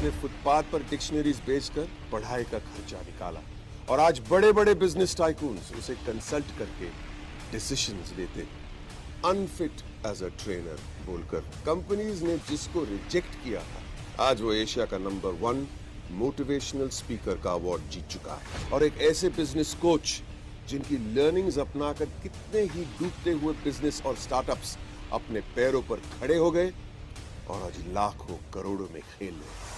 जिसने फुटपाथ पर डिक्शनरीज बेचकर पढ़ाई का खर्चा निकाला और आज बड़े बड़े बिजनेस टाइकून्स उसे कंसल्ट करके डिसीजंस देते। अनफिट एज अ ट्रेनर बोलकर कंपनीज ने जिसको रिजेक्ट किया था, आज वो एशिया का नंबर 1 मोटिवेशनल स्पीकर का अवार्ड जीत चुका है। और एक ऐसे बिजनेस कोच जिनकी लर्निंग्स अपनाकर कितने ही डूबते हुए बिजनेस और स्टार्टअप्स अपने पैरों पर खड़े हो गए और आज लाखों करोड़ों में खेल रहे।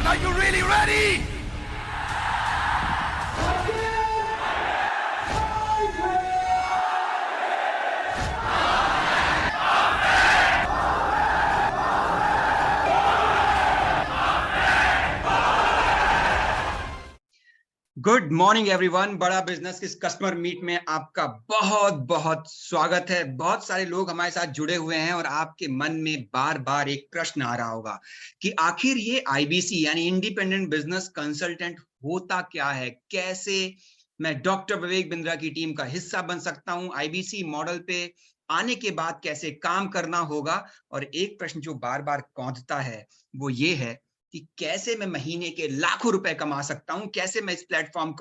Are you really ready? Good morning everyone. बड़ा बिजनेस किस कस्टमर मीट में आपका बहुत बहुत स्वागत है। बहुत सारे लोग हमारे साथ जुड़े हुए हैं और आपके मन में बार बार एक प्रश्न आ रहा होगा कि आखिर ये आईबीसी यानी इंडिपेंडेंट बिजनेस कंसल्टेंट होता क्या है, कैसे मैं डॉक्टर विवेक बिंद्रा की टीम का हिस्सा बन सकता हूं, आईबीसी मॉडल पे आने के बाद कैसे काम करना होगा। और एक प्रश्न जो बार बार कौंधता है वो ये है कि कैसे मैं महीने के लाखों रुपए कमा सकता हूं, कैसे मैं इस प्लेटफॉर्म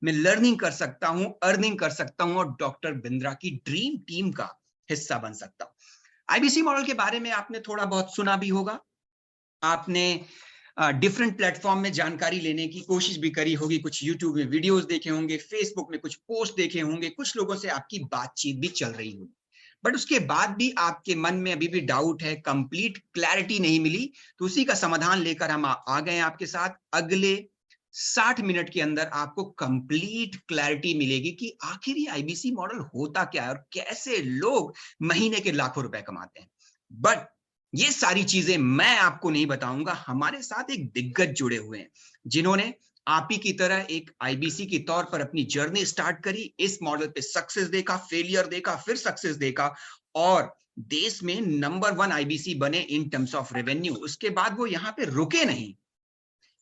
में लर्निंग कर सकता हूं, अर्निंग कर सकता हूं और डॉक्टर बिंद्रा की ड्रीम टीम का हिस्सा बन सकता हूं। आईबीसी मॉडल के बारे में आपने थोड़ा बहुत सुना भी होगा, आपने डिफरेंट प्लेटफॉर्म में जानकारी लेने की कोशिश भी करी होगी, कुछ यूट्यूब में वीडियोस देखे होंगे, फेसबुक में कुछ पोस्ट देखे होंगे, कुछ लोगों से आपकी बातचीत भी चल रही होगी। बट उसके बाद भी आपके मन में अभी भी डाउट है, कंप्लीट क्लैरिटी नहीं मिली, तो उसी का समाधान लेकर हम आ गए आपके साथ। अगले 60 मिनट के अंदर आपको कंप्लीट क्लैरिटी मिलेगी कि आखिर ये आईबीसी मॉडल होता क्या है और कैसे लोग महीने के लाखों रुपए कमाते हैं। बट ये सारी चीजें मैं आपको नहीं बताऊंगा, हमारे साथ एक दिग्गज जुड़े हुए हैं जिन्होंने आप ही की तरह एक आईबीसी के तौर पर अपनी जर्नी स्टार्ट करी, इस मॉडल पे सक्सेस देखा, फेलियर देखा, फिर सक्सेस देखा और देश में नंबर 1 आईबीसी बने इन टर्म्स ऑफ रेवेन्यू। उसके बाद वो यहाँ पे रुके नहीं,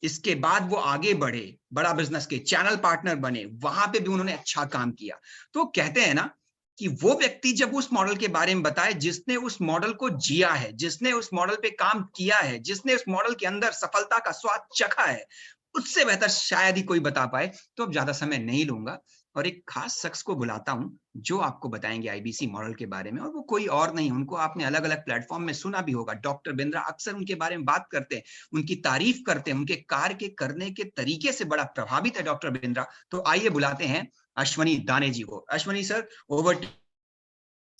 इसके बाद वो आगे बढ़े, बड़ा बिजनेस के चैनल पार्टनर बने, वहां पे भी उन्होंने अच्छा काम किया। तो कहते हैं ना कि वो व्यक्ति जब उस मॉडल के बारे में बताए जिसने उस मॉडल को जिया है, जिसने उस मॉडल पे काम किया है, जिसने उस मॉडल के अंदर सफलता का स्वाद चखा है, उससे बेहतर शायद ही कोई बता पाए। तो अब ज्यादा समय नहीं लूंगा और एक खास शख्स को बुलाता हूं जो आपको बताएंगे आईबीसी मॉडल के बारे में, और वो कोई और नहीं, उनको आपने अलग अलग प्लेटफॉर्म में सुना भी होगा, डॉक्टर बिंद्रा। अक्सर उनके बारे में बात करते हैं, उनकी तारीफ करते हैं, उनके कार्य के करने के तरीके से बड़ा प्रभावित है डॉक्टर बिंद्रा। तो आइए बुलाते हैं अश्वनी दाने जी को। Ashwani sir, over.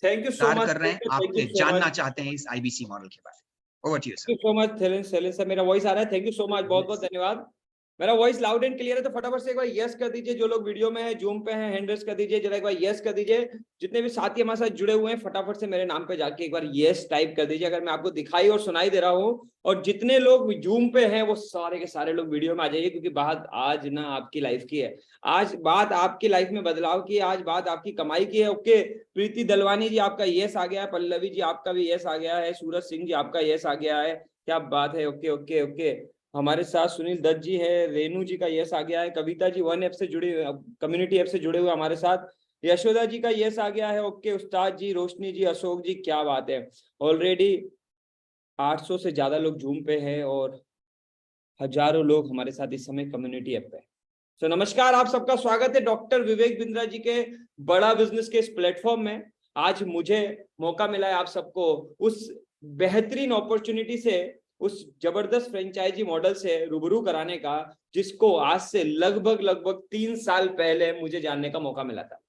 Thank you so much कर रहे हैं, आपके जानना चाहते हैं इस आईबीसी मॉडल के बारे में। Over to you sir. Thank you so much Shailendra sir, मेरा वॉइस आ रहा है? थैंक यू सो मच, बहुत बहुत धन्यवाद। मेरा वॉइस लाउड एंड क्लियर है तो फटाफट से एक बार यस कर दीजिए। जो लोग वीडियो में है, जूम पे हैं, हैंड रेस कर दीजिए, जरा एक बार यस कर दीजिए। जितने भी साथी हमारे साथ जुड़े हुए हैं, फटाफट से मेरे नाम पे जाके एक बार यस टाइप कर दीजिए अगर मैं आपको दिखाई और सुनाई दे रहा हूँ। और जितने लोग जूम पे हैं वो सारे के सारे लोग वीडियो में आ जाइए, क्योंकि बात आज ना आपकी लाइफ की है, आज बात आपकी लाइफ में बदलाव की है, आज बात आपकी कमाई की है। ओके, प्रीति दलवानी जी आपका यस आ गया है, पल्लवी जी आपका भी यस आ गया है, सूरज सिंह जी आपका यस आ गया है, क्या बात है। ओके ओके ओके, हमारे साथ सुनील दत्त जी है, रेनू जी का यस आ गया है, कविता जी वन ऐप से जुड़े, कम्युनिटी ऐप से जुड़े हुए हमारे साथ, यशोदा जी का यस आ गया है। ओके, उस्ताद जी, रोशनी जी, अशोक जी, क्या बात है। ऑलरेडी 800 से ज्यादा लोग जूम पे हैं और हजारों लोग हमारे साथ इस समय कम्युनिटी ऐप पे। तो नमस्कार, आप सबका स्वागत है डॉक्टर विवेक बिंद्रा जी के बड़ा बिजनेस के इस प्लेटफॉर्म में। आज मुझे मौका मिला है आप सबको उस बेहतरीन अपॉर्चुनिटी से, उस जबरदस्त फ्रेंचाइजी मॉडल से रूबरू कराने का, जिसको आज से लगभग 3 साल पहले मुझे जानने का मौका मिला था।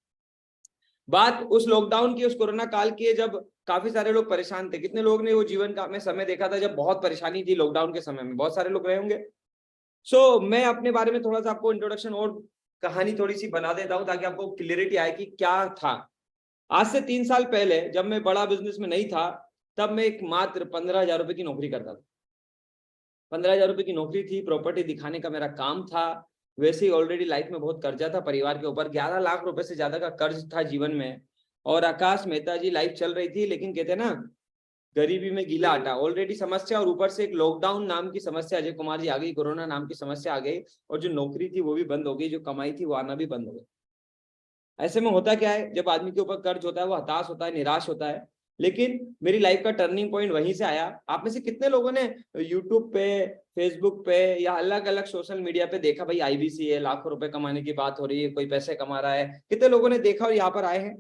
बात उस लॉकडाउन की, उस कोरोना काल की है, जब काफी सारे लोग परेशान थे। कितने लोग ने वो जीवन का में समय देखा था जब बहुत परेशानी थी लॉकडाउन के समय में? बहुत सारे लोग रहे होंगे। सो मैं अपने बारे में थोड़ा सा आपको इंट्रोडक्शन और कहानी थोड़ी सी बना देता हूं ताकि आपको क्लियरिटी आए कि क्या था। आज से 3 साल पहले जब मैं बड़ा बिजनेस में नहीं था, तब मैं एक मात्र 15,000 रुपए की नौकरी करता था। 15,000 रुपए की नौकरी थी, प्रॉपर्टी दिखाने का मेरा काम था। वैसे ही ऑलरेडी लाइफ में बहुत कर्जा था परिवार के ऊपर, 11 लाख रुपए से ज्यादा का कर्ज था जीवन में। और आकाश मेहता जी, लाइफ चल रही थी, लेकिन कहते ना गरीबी में गीला आटा, ऑलरेडी समस्या, और ऊपर से एक लॉकडाउन नाम की समस्या अजय कुमार जी आ गई, कोरोना नाम की समस्या आ गई, और जो नौकरी थी वो भी बंद हो गई, जो कमाई थी वो आना भी बंद हो गई। ऐसे में होता क्या है, जब आदमी के ऊपर कर्ज होता है वो हताश होता है, निराश होता है। लेकिन मेरी लाइफ का टर्निंग पॉइंट वहीं से आया। आप में से कितने लोगों ने यूट्यूब पे, फेसबुक पे या अलग अलग सोशल मीडिया पे देखा भाई आईबीसी है, लाखों रुपए कमाने की बात हो रही है, कोई पैसे कमा रहा है? कितने लोगों ने देखा और यहाँ पर आए हैं?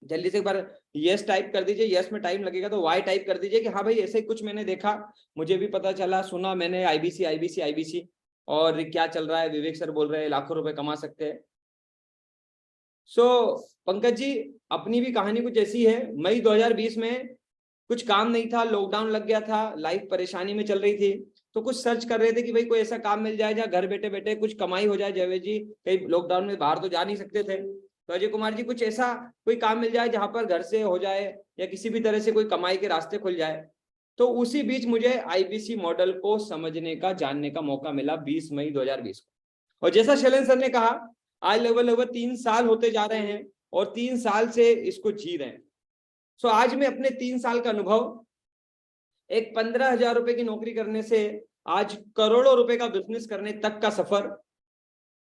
जल्दी से एक बार यस टाइप कर दीजिए। यस में टाइम लगेगा तो वाई टाइप कर दीजिए कि हाँ भाई ऐसे ही कुछ मैंने देखा, मुझे भी पता चला, सुना मैंने, आईबीसी आईबीसी आईबीसी, और क्या चल रहा है, विवेक सर बोल रहे हैं लाखों रुपए कमा सकते हैं। पंकज जी, अपनी भी कहानी कुछ ऐसी है। मई 2020 में कुछ काम नहीं था, लॉकडाउन लग गया था, लाइफ परेशानी में चल रही थी, तो कुछ सर्च कर रहे थे कि भाई कोई ऐसा काम मिल जाए जहाँ घर बैठे बैठे कुछ कमाई हो जाए। जयवेद जी, कई लॉकडाउन में बाहर तो जा नहीं सकते थे, तो अजय कुमार जी कुछ ऐसा कोई काम मिल जाए जहां पर घर से हो जाए या किसी भी तरह से कोई कमाई के रास्ते खुल जाए। तो उसी बीच मुझे आईबीसी मॉडल को समझने का, जानने का मौका मिला 20 मई 2020 को। और जैसा शैलेंद्र सर ने कहा, आज लगभग 3 साल होते जा रहे हैं और 3 साल से इसको जी रहे हैं। सो आज मैं अपने 3 साल का अनुभव, एक 15,000 रुपए की नौकरी करने से आज करोड़ों रुपए का बिजनेस करने तक का सफर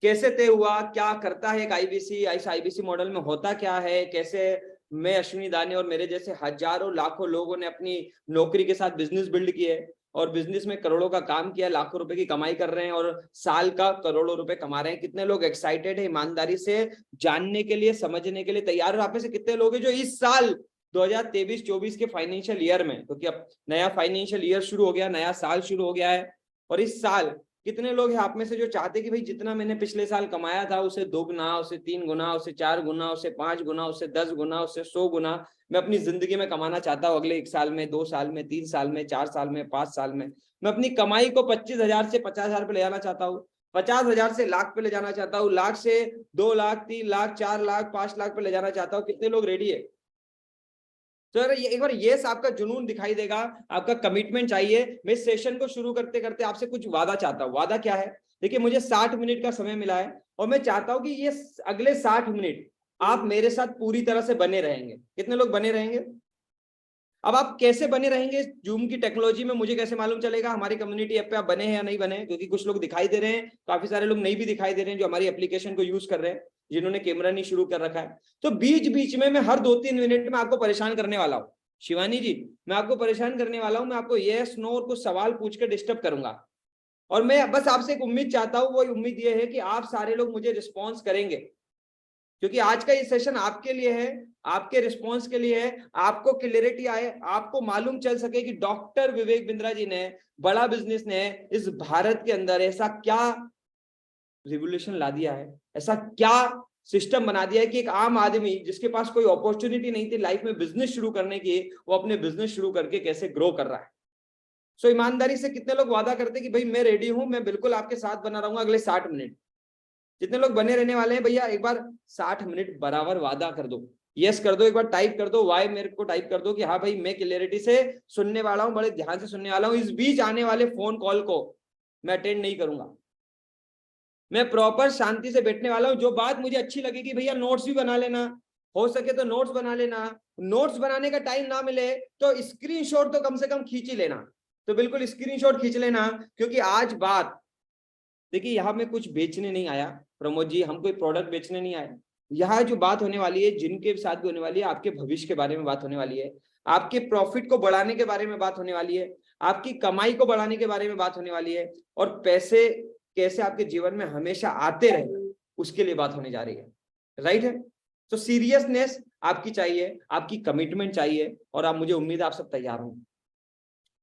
कैसे तय हुआ, क्या करता है एक आईबीसी, इस आईबीसी मॉडल में होता क्या है, कैसे मैं, अश्विनी दानी और मेरे जैसे हजारों लाखों लोगों ने अपनी नौकरी के साथ बिजनेस बिल्ड किए और बिजनेस में करोड़ों का काम किया, लाखों रुपए की कमाई कर रहे हैं और साल का करोड़ों रुपए कमा रहे हैं। कितने लोग एक्साइटेड है, ईमानदारी से जानने के लिए, समझने के लिए तैयार हो? आप में से कितने लोग हैं जो इस साल 2023-24 के फाइनेंशियल ईयर में, क्योंकि अब नया फाइनेंशियल ईयर शुरू हो गया, नया साल शुरू हो गया है, और इस साल कितने लोग हैं आप में से जो चाहते कि भाई जितना मैंने पिछले साल कमाया था उसे 2 गुना, उसे 3 गुना, उसे 4 गुना, उसे 5 गुना, उसे 10 गुना, उसे 100 गुना मैं अपनी जिंदगी में कमाना चाहता हूँ अगले 1 साल में, 2 साल में, 3 साल में, 4 साल में, 5 साल में। मैं अपनी कमाई को 25,000 से 50,000 पे ले जाना चाहता हूँ, 50,000 से लाख पे ले जाना चाहता हूँ, लाख से 2 लाख, 3 लाख, 4 लाख, 5 लाख पे ले जाना चाहता हूँ। कितने लोग रेडी है? तो अगर एक बार ये आपका जुनून दिखाई देगा, आपका कमिटमेंट चाहिए। मैं इस सेशन को शुरू करते करते आपसे कुछ वादा चाहता हूँ। वादा क्या है? देखिए, मुझे 60 मिनट का समय मिला है और मैं चाहता हूं कि ये अगले 60 मिनट आप मेरे साथ पूरी तरह से बने रहेंगे। कितने लोग बने रहेंगे? अब आप कैसे बने रहेंगे जूम की टेक्नोलॉजी में, मुझे कैसे मालूम चलेगा? हमारी कम्युनिटी ऐप पे आप बने हैं या नहीं बने? क्योंकि कुछ लोग दिखाई दे रहे हैं, काफी सारे लोग नहीं भी दिखाई दे रहे हैं जो हमारी एप्लीकेशन को यूज कर रहे हैं, जिन्होंने कैमरा नहीं शुरू कर रखा है। तो बीच बीच में मैं हर 2-3 मिनट में आपको परेशान करने वाला हूँ। शिवानी जी, मैं आपको परेशान करने वाला हूं, मैं आपको यस नो और कुछ सवाल पूछ के डिस्टर्ब करूंगा, और मैं बस आपसे एक उम्मीद चाहता हूं, वो उम्मीद ये है कि आप सारे लोग मुझे रिस्पॉन्स करेंगे, क्योंकि आज का ये सेशन आपके लिए है, आपके रिस्पॉन्स के लिए है। आपको क्लियरिटी आए, आपको मालूम चल सके कि डॉक्टर विवेक बिंद्रा जी ने, बड़ा बिजनेस ने इस भारत के अंदर ऐसा क्या रिवोल्यूशन ला दिया है, ऐसा क्या सिस्टम बना दिया है कि एक आम आदमी जिसके पास कोई अपॉर्चुनिटी नहीं थी लाइफ में बिजनेस शुरू करने की, वो अपने बिजनेस शुरू करके कैसे ग्रो कर रहा है। सो ईमानदारी से कितने लोग वादा करते हैं कि भाई मैं रेडी हूं, मैं बिल्कुल आपके साथ बना रहूंगा अगले 60 मिनट। जितने लोग बने रहने वाले हैं भैया एक बार 60 मिनट बराबर वादा कर दो, यस कर दो, एक बार टाइप कर दो, वाई मेरे को टाइप कर दो कि हाँ भाई मैं क्लियरिटी से सुनने वाला हूं, बड़े ध्यान से सुनने वाला हूं। इस बीच आने वाले फोन कॉल को मैं अटेंड नहीं करूंगा, मैं प्रॉपर शांति से बैठने वाला हूं। जो बात मुझे अच्छी लगेगी भैया नोट्स भी बना लेना, हो सके तो नोट्स बना लेना। नोट्स बनाने का टाइम ना मिले तो स्क्रीनशॉट तो कम से कम खींच ही लेना, तो बिल्कुल स्क्रीनशॉट खींच लेना। क्योंकि आज बात देखिए, यहाँ में कुछ बेचने नहीं आया प्रमोद जी, हम कोई प्रोडक्ट बेचने नहीं आए। यहाँ जो बात होने वाली है, जिनके साथ भी होने वाली है, आपके भविष्य के बारे में बात होने वाली है, आपके प्रॉफिट को बढ़ाने के बारे में बात होने वाली है, आपकी कमाई को बढ़ाने के बारे में बात होने वाली है, और पैसे कैसे आपके जीवन में हमेशा आते रहे उसके लिए बात होने जा रही है। राइट है? तो सीरियसनेस आपकी चाहिए, आपकी कमिटमेंट चाहिए, और आप, मुझे उम्मीद है आप सब तैयार हों।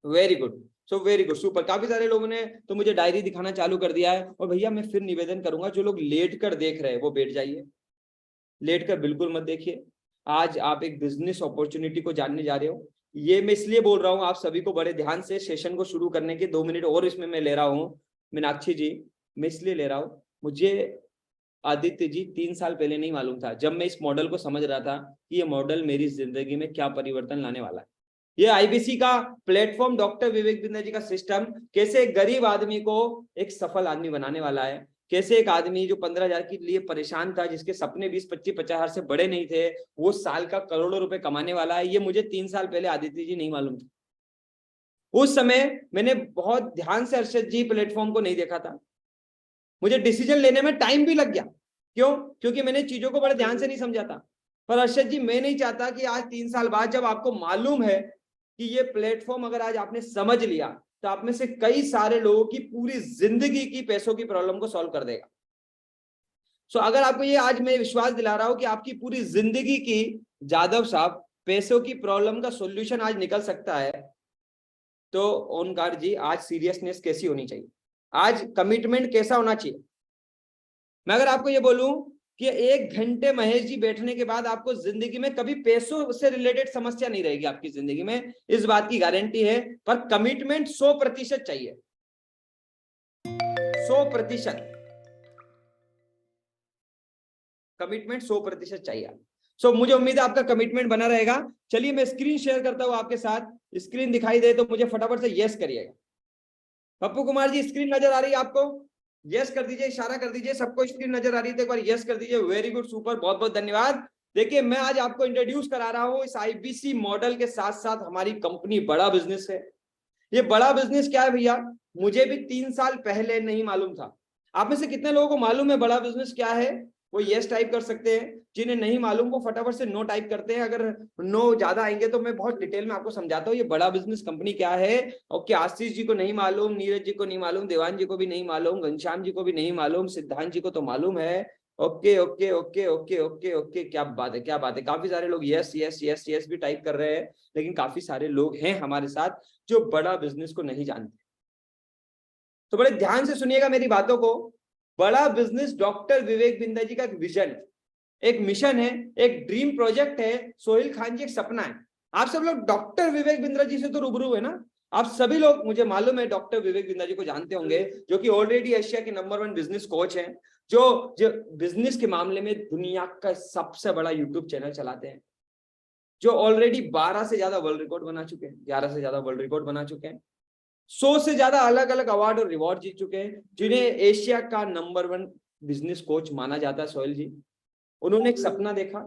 Very good, so very good, super. काफी सारे लोगों ने तो मुझे डायरी दिखाना चालू कर दिया है। और भैया मैं फिर निवेदन करूंगा, जो लोग लेट कर देख रहे हैं वो बैठ जाइए, लेट कर बिल्कुल मत देखिए। आज आप एक बिजनेस अपॉर्चुनिटी को जानने जा रहे हो। ये मैं इसलिए बोल रहा हूँ आप सभी को बड़े ध्यान से, सेशन को शुरू करने के 2 मिनट और इसमें मैं ले रहा हूँ। मीनाक्षी जी, मैं इसलिए ले रहा हूँ, मुझे आदित्य जी 3 साल पहले नहीं मालूम था, जब मैं इस मॉडल को समझ रहा था कि ये मॉडल मेरी जिंदगी में क्या परिवर्तन लाने वाला है। ये आईबीसी का प्लेटफॉर्म, डॉक्टर विवेक बिंद्रा जी का सिस्टम कैसे एक गरीब आदमी को एक सफल आदमी बनाने वाला है। कैसे एक आदमी जो 15,000 के लिए परेशान था, जिसके सपने 20, 25, 50,000 से बड़े नहीं थे, वो साल का करोड़ों रुपए कमाने वाला है। ये मुझे 3 साल पहले आदित्य जी नहीं मालूम था। उस समय मैंने बहुत ध्यान से अर्षद जी प्लेटफॉर्म को नहीं देखा था, मुझे डिसीजन लेने में टाइम भी लग गया। क्यों? क्योंकि मैंने चीजों को बड़े ध्यान से नहीं समझा था। पर अर्षद जी, मैं नहीं चाहता कि आज 3 साल बाद जब आपको मालूम है कि ये प्लेटफॉर्म अगर आज आपने समझ लिया, तो आप में से कई सारे लोगों की पूरी जिंदगी की पैसों की प्रॉब्लम को सॉल्व कर देगा। सो अगर आपको ये आज मैं विश्वास दिला रहा हूं कि आपकी पूरी जिंदगी की, जादव साहब, पैसों की प्रॉब्लम का सॉल्यूशन आज निकल सकता है, तो ओनकार जी आज सीरियसनेस कैसी होनी चाहिए, आज कमिटमेंट कैसा होना चाहिए। मैं अगर आपको ये बोलूं कि 1 घंटे महेश जी बैठने के बाद आपको जिंदगी में कभी पैसों से रिलेटेड समस्या नहीं रहेगी आपकी जिंदगी में, इस बात की गारंटी है। पर कमिटमेंट 100% चाहिए, 100% कमिटमेंट 100% चाहिए। सो मुझे उम्मीद है आपका कमिटमेंट बना रहेगा। चलिए मैं स्क्रीन शेयर करता हूं आपके साथ, स्क्रीन दिखाई दे तो मुझे फटाफट से यस करिएगा। पप्पू कुमार जी, स्क्रीन नजर आ रही है आपको? यस कर दीजिए, इशारा कर दीजिए, सबको स्क्रीन नजर आ रही है तो एक बार यस कर दीजिए। वेरी गुड, सुपर, बहुत बहुत धन्यवाद। देखिए मैं आज आपको इंट्रोड्यूस करा रहा हूं इस आईबीसी मॉडल के साथ साथ हमारी कंपनी बड़ा बिजनेस है। ये बड़ा बिजनेस क्या है भैया, मुझे भी 3 साल पहले नहीं मालूम था। आप में से कितने लोगों को मालूम है बड़ा बिजनेस क्या है? वो यस टाइप कर सकते हैं, जिन्हें नहीं मालूम वो फटाफट से नो टाइप करते हैं। अगर नो ज्यादा आएंगे तो मैं बहुत डिटेल में आपको समझाता हूँ ये बड़ा बिजनेस कंपनी क्या है। ओके, आशीष जी को नहीं मालूम, नीरज जी को नहीं मालूम, देवान जी को भी नहीं मालूम, घनश्याम जी को भी नहीं मालूम, सिद्धांत जी को तो मालूम है। Okay okay okay okay okay okay, क्या बात है, क्या बात है। काफी सारे लोग यस यस यस यस भी टाइप कर रहे हैं, लेकिन काफी सारे लोग हैं हमारे साथ जो बड़ा बिजनेस को नहीं जानते। तो बड़े ध्यान से सुनिएगा मेरी बातों को। बड़ा बिजनेस डॉक्टर विवेक बिंद्रा जी का एक विजन, एक मिशन है, एक ड्रीम प्रोजेक्ट है। सोहेल खान जी एक सपना है। आप सब लोग डॉक्टर विवेक बिंद्रा जी से तो रूबरू है ना, आप सभी लोग, मुझे मालूम है डॉक्टर विवेक बिंद्रा जी को जानते होंगे, जो कि ऑलरेडी एशिया के नंबर 1 बिजनेस कोच हैं, जो बिजनेस के मामले में दुनिया का सबसे बड़ा यूट्यूब चैनल चलाते हैं, जो ऑलरेडी 12 से ज्यादा वर्ल्ड रिकॉर्ड बना चुके हैं, 11 से ज्यादा वर्ल्ड रिकॉर्ड बना चुके हैं, 100 से ज्यादा अलग अलग अवार्ड और रिवॉर्ड जीत चुके हैं, जिन्हें एशिया का नंबर 1 बिजनेस कोच माना जाता है। सोहेल जी, उन्होंने एक सपना देखा,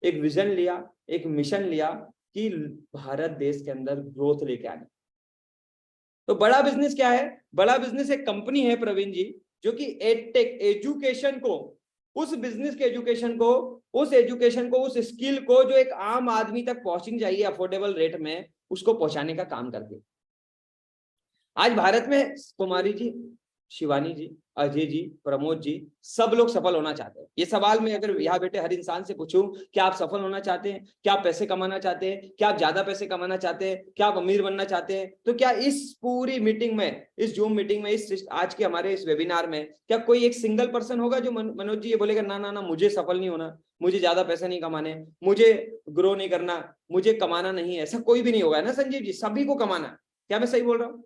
एक विजन लिया, एक मिशन लिया कि भारत देश के अंदर ग्रोथ लेके आने। तो बड़ा बिजनेस क्या है? बड़ा बिजनेस एक कंपनी है प्रवीण जी, जो कि एडटेक एजुकेशन को, उस बिजनेस के एजुकेशन को, उस स्किल को जो एक आम आदमी तक पहुंचनी चाहिए अफोर्डेबल रेट में, उसको पहुंचाने का काम करती है। आज भारत में कुमारी जी शिवानी जी, अजय जी, प्रमोद जी, सब लोग सफल होना चाहते हैं। ये सवाल मैं अगर यहाँ बैठे हर इंसान से पूछूं, क्या आप सफल होना चाहते हैं, क्या आप पैसे कमाना चाहते हैं, क्या आप ज्यादा पैसे कमाना चाहते हैं, क्या आप अमीर बनना चाहते हैं, तो क्या इस पूरी मीटिंग में, इस जूम मीटिंग में, इस आज के हमारे इस वेबिनार में क्या कोई एक सिंगल पर्सन होगा जो मनोज जी ये बोलेगा ना ना ना मुझे सफल नहीं होना, मुझे ज्यादा पैसे नहीं कमाने, मुझे ग्रो नहीं करना, मुझे कमाना नहीं है? ऐसा कोई भी नहीं होगा ना संजीव जी, सभी को कमाना। क्या मैं सही बोल रहा हूँ?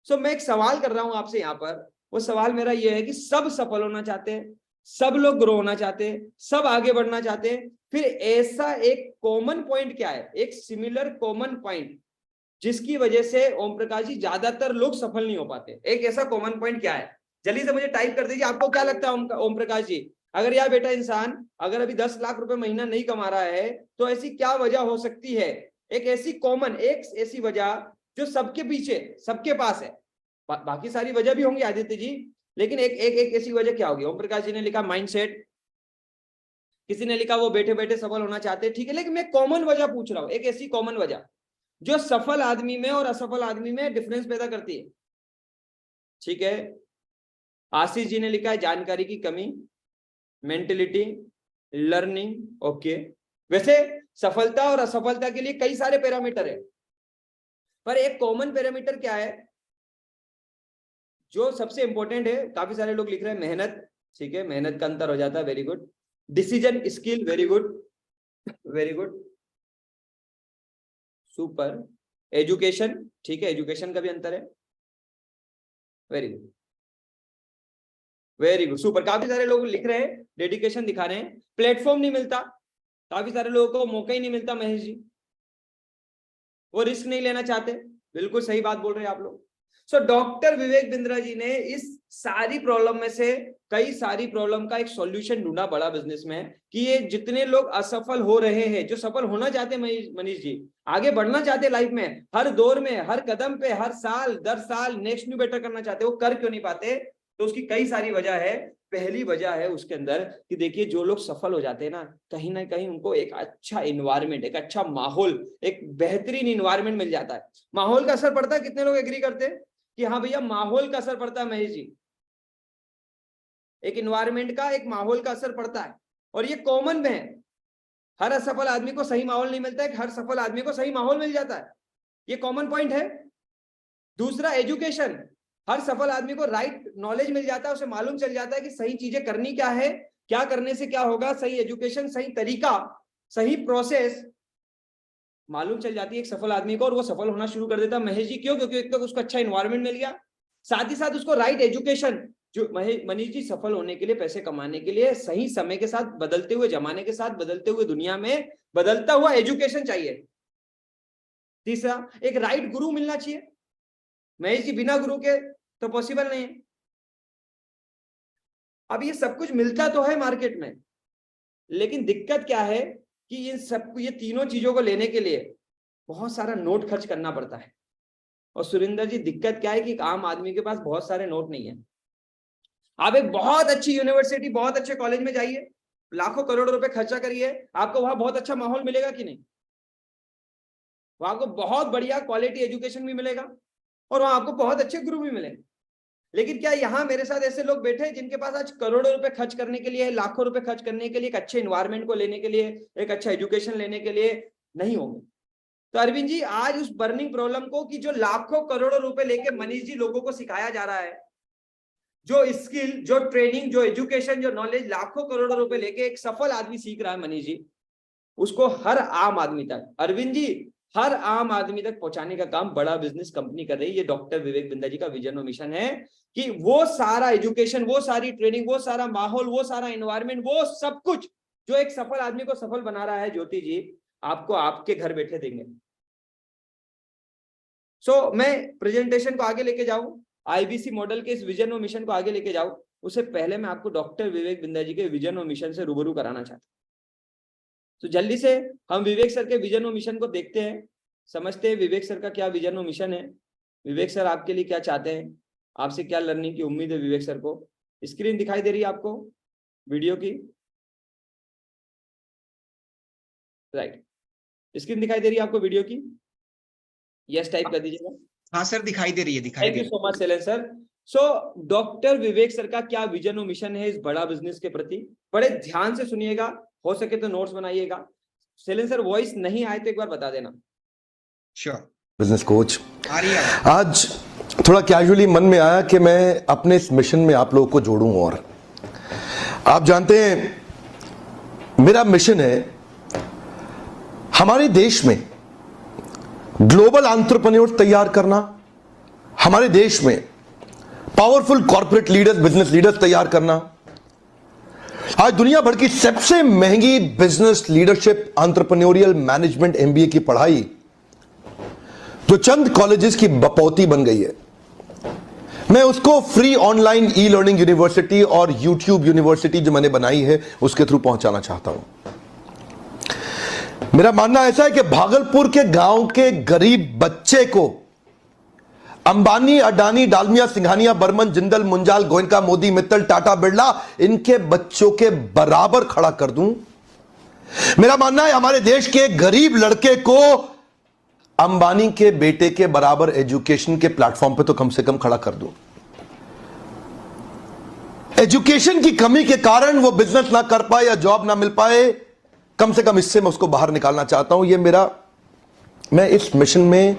सो मैं एक सवाल कर रहा हूं आपसे यहाँ पर, वो सवाल मेरा ये है कि सब सफल होना चाहते हैं, सब लोग ग्रो होना चाहते हैं, सब आगे बढ़ना चाहते हैं, फिर ऐसा एक कॉमन पॉइंट क्या है, एक सिमिलर कॉमन पॉइंट जिसकी वजह से ओम प्रकाश जी ज्यादातर लोग सफल नहीं हो पाते? एक ऐसा कॉमन पॉइंट क्या है? जल्दी से मुझे टाइप कर दीजिए, आपको क्या लगता है ओम प्रकाश जी? अगर यार बेटा इंसान अगर अभी 10 लाख रुपए महीना नहीं कमा रहा है तो ऐसी क्या वजह हो सकती है? एक ऐसी कॉमन, एक ऐसी वजह जो सबके पीछे, सबके पास है। बाकी सारी वजह भी होंगी आदित्य जी, लेकिन एक ऐसी वजह क्या होगी? ओम प्रकाश जी ने लिखा माइंडसेट, किसी ने लिखा वो बैठे बैठे सफल होना चाहते हैं, ठीक है, लेकिन मैं कॉमन वजह पूछ रहा हूं, एक ऐसी कॉमन वजह जो सफल आदमी में और असफल आदमी में डिफरेंस पैदा करती है। ठीक है, आशीष जी ने लिखा है जानकारी की कमी, मेंटलिटी, लर्निंग। ओके, वैसे सफलता और असफलता के लिए कई सारे पैरामीटर है, पर एक कॉमन पैरामीटर क्या है जो सबसे इंपॉर्टेंट है? काफी सारे लोग लिख रहे हैं मेहनत, ठीक है, मेहनत का अंतर हो जाता है, very good. Decision skill, very good, very good, super. Education, ठीक है, एजुकेशन का भी अंतर है, very good, very good, super. काफी सारे लोग लिख रहे हैं, डेडिकेशन दिखा रहे हैं। प्लेटफॉर्म नहीं मिलता, काफी सारे लोगों को मौका ही नहीं मिलता महेश जी, वो रिस्क नहीं लेना चाहते, बिल्कुल सही बात बोल रहे हैं आप लोग। सो डॉक्टर विवेक बिंद्रा जी ने इस सारी प्रॉब्लम में से कई सारी प्रॉब्लम का एक सॉल्यूशन ढूंढा बड़ा बिजनेस में, कि ये जितने लोग असफल हो रहे हैं, जो सफल होना चाहते हैं मनीष जी, आगे बढ़ना चाहते हैं लाइफ में, हर दौर में, हर कदम पे, हर साल दर साल नेक्स्ट न्यू बेटर करना चाहते हैं, वो कर क्यों नहीं पाते? तो उसकी कई सारी वजह है। पहली वजह है उसके अंदर कि देखिए जो लोग सफल हो जाते हैं ना कहीं उनको एक अच्छा इन्वायरमेंट, एक अच्छा माहौल, एक बेहतरीन इन्वायरमेंट मिल जाता है। माहौल का असर पड़ता है, कितने लोग एग्री करते हैं कि हाँ भैया माहौल का असर पड़ता है महेश जी? एक इन्वायरमेंट का, एक माहौल का असर पड़ता है, और ये कॉमन में है। हर असफल आदमी को सही माहौल नहीं मिलता है, हर सफल आदमी को सही माहौल मिल जाता है, ये कॉमन पॉइंट है। दूसरा, एजुकेशन, हर सफल आदमी को राइट नॉलेज मिल जाता है, उसे मालूम चल जाता है कि सही चीजें करनी क्या है, क्या करने से क्या होगा, सही एजुकेशन, सही तरीका, सही प्रोसेस मालूम चल जाती है एक सफल आदमी को, और वो सफल होना शुरू कर देता है। महेश जी क्यों? क्योंकि एक तो उसको अच्छा इन्वायरमेंट मिल गया, साथ ही साथ उसको राइट एजुकेशन। जो मनीष जी सफल होने के लिए, पैसे कमाने के लिए सही समय के साथ, बदलते हुए जमाने के साथ, बदलते हुए दुनिया में बदलता हुआ एजुकेशन चाहिए। तीसरा, एक राइट गुरु मिलना चाहिए। महेश जी बिना गुरु के तो पॉसिबल नहीं है। अब ये सब कुछ मिलता तो है मार्केट में, लेकिन दिक्कत क्या है कि इन सब, ये तीनों चीजों को लेने के लिए बहुत सारा नोट खर्च करना पड़ता है। और सुरेंद्र जी दिक्कत क्या है कि आम आदमी के पास बहुत सारे नोट नहीं है। आप एक बहुत अच्छी यूनिवर्सिटी, बहुत अच्छे कॉलेज में जाइए, लाखों करोड़ों रुपए खर्चा करिए, आपको वहां बहुत अच्छा माहौल मिलेगा कि नहीं? वहां आपको बहुत बढ़िया क्वालिटी एजुकेशन भी मिलेगा, और वहां आपको बहुत अच्छे गुरु भी मिलेंगे। लेकिन क्या यहाँ मेरे साथ ऐसे लोग बैठे हैं जिनके पास आज करोड़ों रुपए खर्च करने के लिए, लाखों रुपए खर्च करने के लिए, एक अच्छे इन्वायरमेंट को लेने के लिए, एक अच्छा एजुकेशन लेने के लिए नहीं होंगे? तो अरविंद जी आज उस बर्निंग प्रॉब्लम को, कि जो लाखों करोड़ों रुपए लेके मनीष जी लोगों को सिखाया जा रहा है, जो स्किल, जो ट्रेनिंग, जो एजुकेशन, जो नॉलेज लाखों करोड़ों रुपए लेके एक सफल आदमी सीख रहा है मनीष जी, उसको हर आम आदमी तक, अरविंद जी हर आम आदमी तक पहुंचाने का काम बड़ा बिजनेस कंपनी कर रही है। ये डॉक्टर विवेक बिंद्रा जी का विजन और मिशन है कि वो सारा एजुकेशन, वो सारी ट्रेनिंग, वो सारा माहौल, वो सारा एनवायरनमेंट, वो सब कुछ जो एक सफल आदमी को सफल बना रहा है, ज्योति जी आपको आपके घर बैठे देंगे। सो मैं प्रेजेंटेशन को आगे लेके जाऊं, आईबीसी मॉडल के इस विजन और मिशन को आगे लेके जाऊं, उससे पहले मैं आपको डॉक्टर विवेक बिंद्रा जी के विजन और मिशन से रूबरू कराना चाहता हूं। तो जल्दी से हम विवेक सर के विजन और मिशन को देखते हैं, समझते हैं विवेक सर का क्या विजन और मिशन है, विवेक सर आपके लिए क्या चाहते हैं, आपसे क्या लर्निंग की उम्मीद है विवेक सर को। स्क्रीन दिखाई दे रही है आपको वीडियो की? राइट, स्क्रीन दिखाई दे रही है आपको वीडियो की? यस टाइप कर दीजिएगा। हाँ सर, दिखाई दे रही है, दिखाई थैंक दे यू रही so much Shailendra sir. So doctor Vivek sir का क्या विजन और मिशन है इस बड़ा बिजनेस के प्रति, बड़े ध्यान से सुनिएगा, हो सके तो नोट्स बनाइएगा। शैलेंद्र सर वॉइस नहीं आए तो एक बार बता देना। श्योर। बिजनेस कोच, आ रही है आज थोड़ा कैजुअली मन में आया कि मैं अपने इस मिशन में आप लोगों को जोड़ूं। और आप जानते हैं मेरा मिशन है हमारे देश में ग्लोबल एंटरप्रेन्योर तैयार करना, हमारे देश में powerful corporate leaders, business leaders तैयार करना। आज दुनिया भर की सबसे महंगी business leadership entrepreneurial management MBA की पढ़ाई जो चंद कॉलेजेस की बपौती बन गई है, मैं उसको free online e learning university और यूट्यूब यूनिवर्सिटी जो मैंने बनाई है उसके थ्रू पहुंचाना चाहता हूं। मेरा मानना ऐसा है कि भागलपुर के गांव के गरीब बच्चे को अंबानी, अडानी, डालमिया, सिंघानिया, बर्मन, जिंदल, मुंजाल, गोयनका, मोदी, मित्तल, टाटा, बिरला, इनके बच्चों के बराबर खड़ा कर दूं। मेरा मानना है हमारे देश के गरीब लड़के को अंबानी के बेटे के बराबर एजुकेशन के प्लेटफॉर्म पे तो कम से कम खड़ा कर दूं। एजुकेशन की कमी के कारण वो बिजनेस ना कर पाए या जॉब ना मिल पाए, कम से कम इससे मैं उसको बाहर निकालना चाहता हूं। मैं इस मिशन में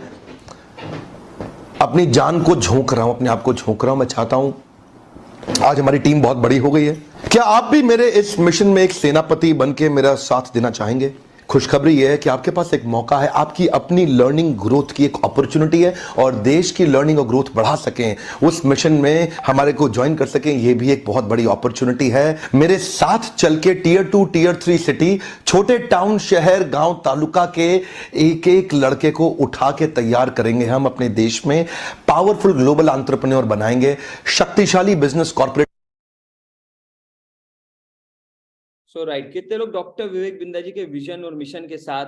अपनी जान को झोंक रहा हूं, अपने आप को झोंक रहा हूं। मैं चाहता हूं, आज हमारी टीम बहुत बड़ी हो गई है, क्या आप भी मेरे इस मिशन में एक सेनापति बनके मेरा साथ देना चाहेंगे? खुशखबरी यह है कि आपके पास एक मौका है, आपकी अपनी लर्निंग ग्रोथ की एक अपॉर्चुनिटी है और देश की लर्निंग और ग्रोथ बढ़ा सकें, उस मिशन में हमारे को ज्वाइन कर सकें, यह भी एक बहुत बड़ी अपॉर्चुनिटी है। मेरे साथ चल के टियर 2, टियर 3 सिटी, छोटे टाउन, शहर, गांव, तालुका के एक एक लड़के को उठा के तैयार करेंगे हम अपने देश में, पावरफुल ग्लोबल एंटरप्रेन्योर बनाएंगे, शक्तिशाली बिजनेस कॉर्पोरेट। सो राइट, कितने लोग डॉक्टर विवेक बिंद्रा जी के विजन और मिशन के साथ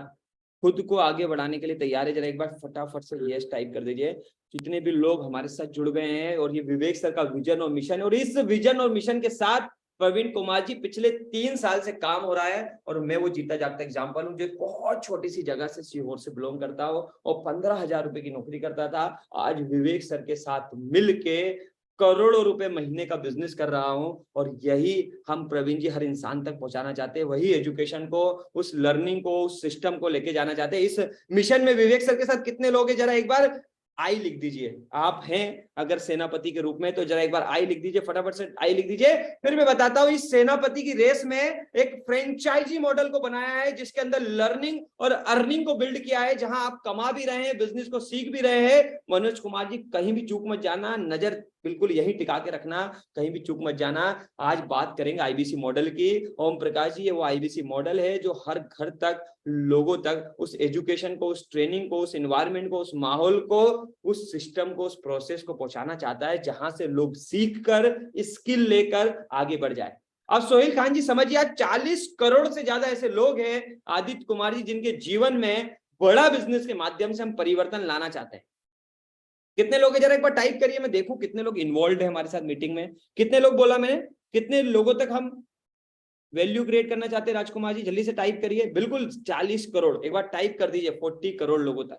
खुद को आगे बढ़ाने के लिए तैयार है? जरा एक बार फटाफट से यस टाइप कर दीजिए। कितने भी लोग हमारे साथ जुड़ गए हैं और ये विवेक सर का विजन और मिशन है, और इस विजन और मिशन के साथ प्रवीण कुमार जी पिछले 3 साल से काम हो रहा है और मैं वो जीता जागता एग्जाम्पल हूँ, जो बहुत छोटी सी जगह से सीहोर से बिलोंग करता हो और 15,000 रुपए की नौकरी करता था। आज विवेक सर के साथ मिलके करोड़ों रुपए महीने का बिजनेस कर रहा हूं, और यही हम प्रवीण जी हर इंसान तक पहुंचाना चाहते हैं। वही एजुकेशन को, उस लर्निंग को, उस सिस्टम को लेके जाना चाहते हैं। इस मिशन में विवेक सर के साथ कितने लोग हैं? जरा एक बार आई लिख दीजिए। आप हैं अगर सेनापति के रूप में तो जरा एक बार आई लिख दीजिए, फटाफट से आई लिख दीजिए। फिर मैं बताता हूं, इस सेनापति की रेस में एक फ्रेंचाइजी मॉडल को बनाया है जिसके अंदर लर्निंग और अर्निंग को बिल्ड किया है, जहां आप कमा भी रहे हैं, बिजनेस को सीख भी रहे हैं। मनोज कुमार जी कहीं भी चूक मत जाना, नजर बिल्कुल यही टिका के रखना, कहीं भी चूक मत जाना। आज बात करेंगे आईबीसी मॉडल की। ओम प्रकाश जी, ये वो आईबीसी मॉडल है जो हर घर तक, लोगों तक उस एजुकेशन को, उस ट्रेनिंग को, उस एनवायरनमेंट को, उस माहौल को, उस सिस्टम को, उस प्रोसेस को पहुंचाना चाहता है, जहां से लोग सीख कर, स्किल लेकर आगे बढ़ जाए। अब सोहेल खान जी समझिए, आज 40 करोड़ से ज्यादा ऐसे लोग हैं, आदित्य कुमार जी, जिनके जीवन में बड़ा बिजनेस के माध्यम से हम परिवर्तन लाना चाहते हैं। कितने लोग हैं? जरा एक बार टाइप करिए, मैं देखूं कितने लोग इन्वॉल्व है हमारे साथ मीटिंग में। कितने लोग बोला मैंने, कितने लोगों तक हम वैल्यू क्रिएट करना चाहते हैं? राजकुमार जी जल्दी से टाइप करिए। बिल्कुल 40 करोड़, एक बार टाइप कर दीजिए, 40 करोड़ लोगों तक,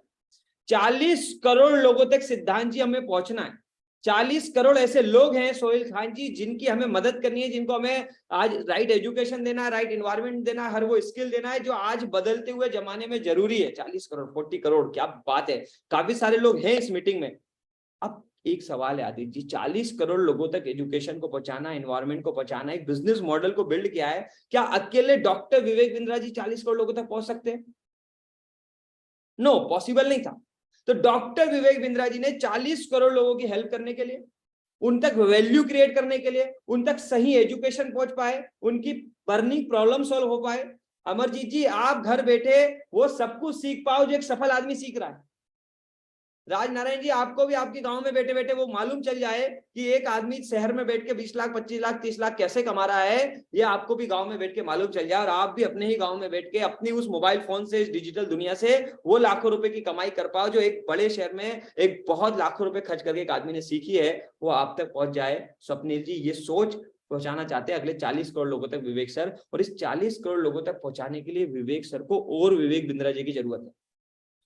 40 करोड़ लोगों तक सिद्धांत जी हमें पहुंचना है। 40 करोड़ ऐसे लोग हैं सोहेल खान जी जिनकी हमें मदद करनी है, जिनको हमें आज राइट एजुकेशन देना है, राइट एनवायरनमेंट देना है, हर वो स्किल देना है जो आज बदलते हुए जमाने में जरूरी है। 40 करोड़, 40 करोड़, क्या बात है। काफी सारे लोग हैं इस मीटिंग में। अब एक सवाल है आदित्य जी, 40 करोड़ लोगों तक एजुकेशन को पहुंचाना, एनवायरनमेंट को पहुंचाना, एक बिजनेस मॉडल को बिल्ड किया है, क्या अकेले डॉक्टर विवेक बिंद्रा जी 40 करोड़ लोगों तक पहुंच सकते हैं? नो, पॉसिबल नहीं था। तो डॉक्टर विवेक बिंद्रा जी ने 40 करोड़ लोगों की हेल्प करने के लिए, उन तक वैल्यू क्रिएट करने के लिए, उन तक सही एजुकेशन पहुंच पाए, उनकी बर्निंग प्रॉब्लम सॉल्व हो पाए। अमरजीत जी, आप घर बैठे वो सब कुछ सीख पाओ जो एक सफल आदमी सीख रहा है। राज नारायण जी, आपको भी आपके गांव में बैठे बैठे वो मालूम चल जाए कि एक आदमी शहर में बैठ के 20 लाख, 25 लाख, 30 लाख कैसे कमा रहा है, ये आपको भी गांव में बैठ के मालूम चल जाए, और आप भी अपने ही गांव में बैठ के अपनी उस मोबाइल फोन से, इस डिजिटल दुनिया से वो लाखों रुपए की कमाई कर पाओ जो एक बड़े शहर में एक बहुत लाखों रुपए खर्च करके एक आदमी ने सीखी है, वो आप तक पहुंच जाए। स्वप्निल जी, ये सोच पहुंचाना चाहते हैं अगले 40 करोड़ लोगों तक विवेक सर, और इस 40 करोड़ लोगों तक पहुंचाने के लिए विवेक सर को और विवेक बिंद्रा जी की जरूरत है।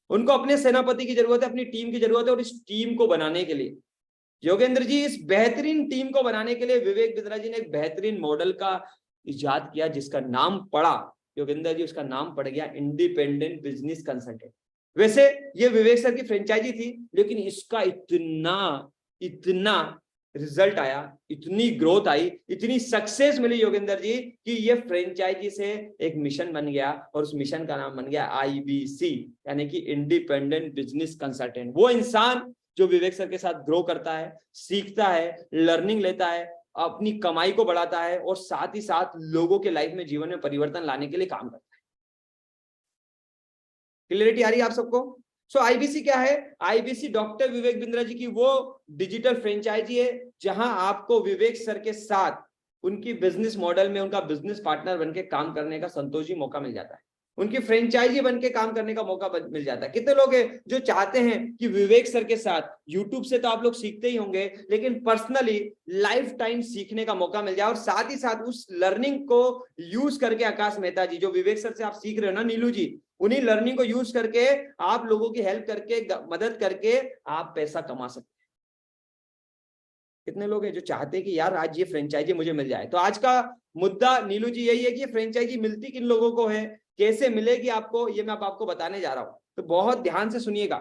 उनको अपने सेनापति की जरूरत है, अपनी टीम की जरूरत है, और इस टीम को बनाने के लिए योगेंद्र जी, इस बेहतरीन टीम को बनाने के लिए विवेक बिंद्रा जी ने एक बेहतरीन मॉडल का इजाद किया, जिसका नाम पड़ा, योगेंद्र जी, उसका नाम पड़ गया इंडिपेंडेंट बिजनेस कंसल्टेंट। वैसे ये विवेक सर की फ्रेंचाइजी थी, लेकिन इसका इतना रिजल्ट आया, इतनी ग्रोथ आई, इतनी सक्सेस मिली योगेंद्र जी, कि ये फ्रेंचाइजी से एक मिशन बन गया, और उस मिशन का नाम बन गया IBC, यानी कि इंडिपेंडेंट बिजनेस कंसल्टेंट। वो इंसान जो विवेक सर के साथ ग्रो करता है, सीखता है, लर्निंग लेता है, अपनी कमाई को बढ़ाता है, और साथ ही साथ लोगों के लाइफ में, जीवन में परिवर्तन लाने के लिए काम करता है। क्लियरिटी आ रही है आप सबको? सो IBC क्या है? IBC डॉक्टर विवेक बिंद्रा जी की वो डिजिटल फ्रेंचाइजी है, जहां आपको विवेक सर के साथ उनकी बिजनेस मॉडल में उनका बिजनेस पार्टनर बनके काम करने का संतोषी मौका मिल जाता है, उनकी फ्रेंचाइजी बनके काम करने का मौका मिल जाता है। कितने लोग हैं जो चाहते हैं कि विवेक सर के साथ, यूट्यूब से तो आप लोग सीखते ही होंगे, लेकिन पर्सनली लाइफ टाइम सीखने का मौका मिल जाए, और साथ ही साथ उस लर्निंग को यूज करके, आकाश मेहता जी जो विवेक सर से आप सीख रहे हो ना, नीलू जी, उन्हीं लर्निंग को यूज करके आप लोगों की हेल्प करके, मदद करके आप पैसा कमा सकते हैं। कितने लोग हैं जो चाहते हैं कि यार आज ये फ्रेंचाइजी मुझे मिल जाए? तो आज का मुद्दा नीलू जी यही है कि ये फ्रेंचाइजी मिलती किन लोगों को है, कैसे मिलेगी आपको, ये मैं अब आपको बताने जा रहा हूं। तो बहुत ध्यान से सुनिएगा,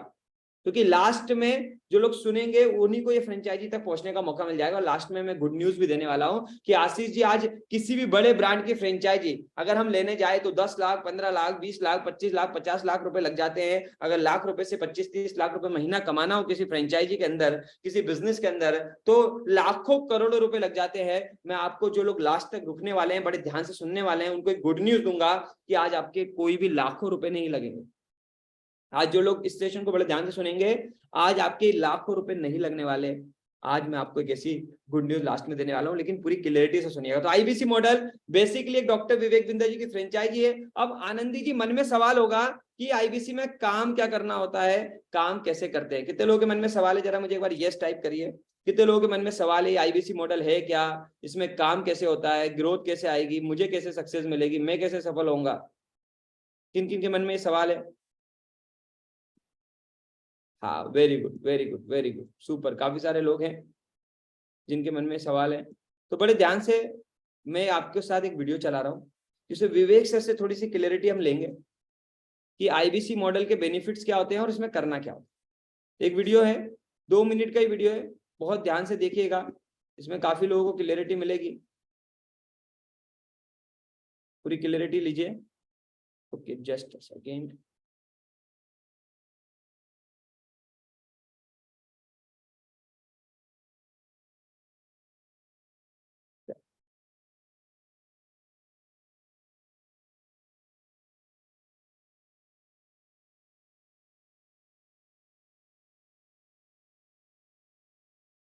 क्योंकि लास्ट में जो लोग सुनेंगे उन्हीं को ये फ्रेंचाइजी तक पहुंचने का मौका मिल जाएगा। और लास्ट में मैं गुड न्यूज भी देने वाला हूं कि आशीष जी, आज किसी भी बड़े ब्रांड की फ्रेंचाइजी अगर हम लेने जाए तो 10 लाख, 15 लाख, 20 लाख, 25 लाख, 50 लाख रुपए लग जाते हैं। अगर लाख रुपए से 25-30 लाख रुपए महीना कमाना हो किसी फ्रेंचाइजी के अंदर, किसी बिजनेस के अंदर, तो लाखों करोड़ों रुपए लग जाते हैं। मैं आपको, जो लोग लास्ट तक रुकने वाले हैं, बड़े ध्यान से सुनने वाले हैं, उनको एक गुड न्यूज दूंगा कि आज आपके कोई भी लाखों रुपए नहीं लगेंगे। आज जो लोग इस सेशन को बड़े ध्यान से सुनेंगे, आज आपके लाखों रुपए नहीं लगने वाले। आज मैं आपको एक ऐसी गुड न्यूज लास्ट में देने वाला हूं, लेकिन पूरी क्लियरिटी से सुनिएगा। तो IBC मॉडल बेसिकली एक डॉक्टर विवेक बिंद्रा जी की फ्रेंचाइजी है। अब आनंदी जी, मन में सवाल होगा कि IBC में काम क्या करना होता है, काम कैसे करते हैं? कितने लोगों के मन में सवाल है? जरा मुझे एक बार यस टाइप करिए। कितने लोगों के मन में सवाल है IBC मॉडल है क्या, इसमें काम कैसे होता है, ग्रोथ कैसे आएगी, मुझे कैसे सक्सेस मिलेगी, मैं कैसे सफल होऊंगा? किन किन के मन में ये सवाल है? हाँ, very good, very good, very good, super. काफी सारे लोग हैं जिनके मन में सवाल है। तो बड़े ध्यान से मैं आपके साथ एक वीडियो चला रहा हूँ, जिससे विवेक सर से थोड़ी सी क्लियरिटी हम लेंगे कि IBC मॉडल के बेनिफिट्स क्या होते हैं और इसमें करना क्या होता है। एक वीडियो है, 2 मिनट का ही वीडियो है, बहुत ध्यान से देखिएगा, इसमें काफी लोगों को क्लियरिटी मिलेगी। पूरी क्लियरिटी लीजिए। Okay, just a second.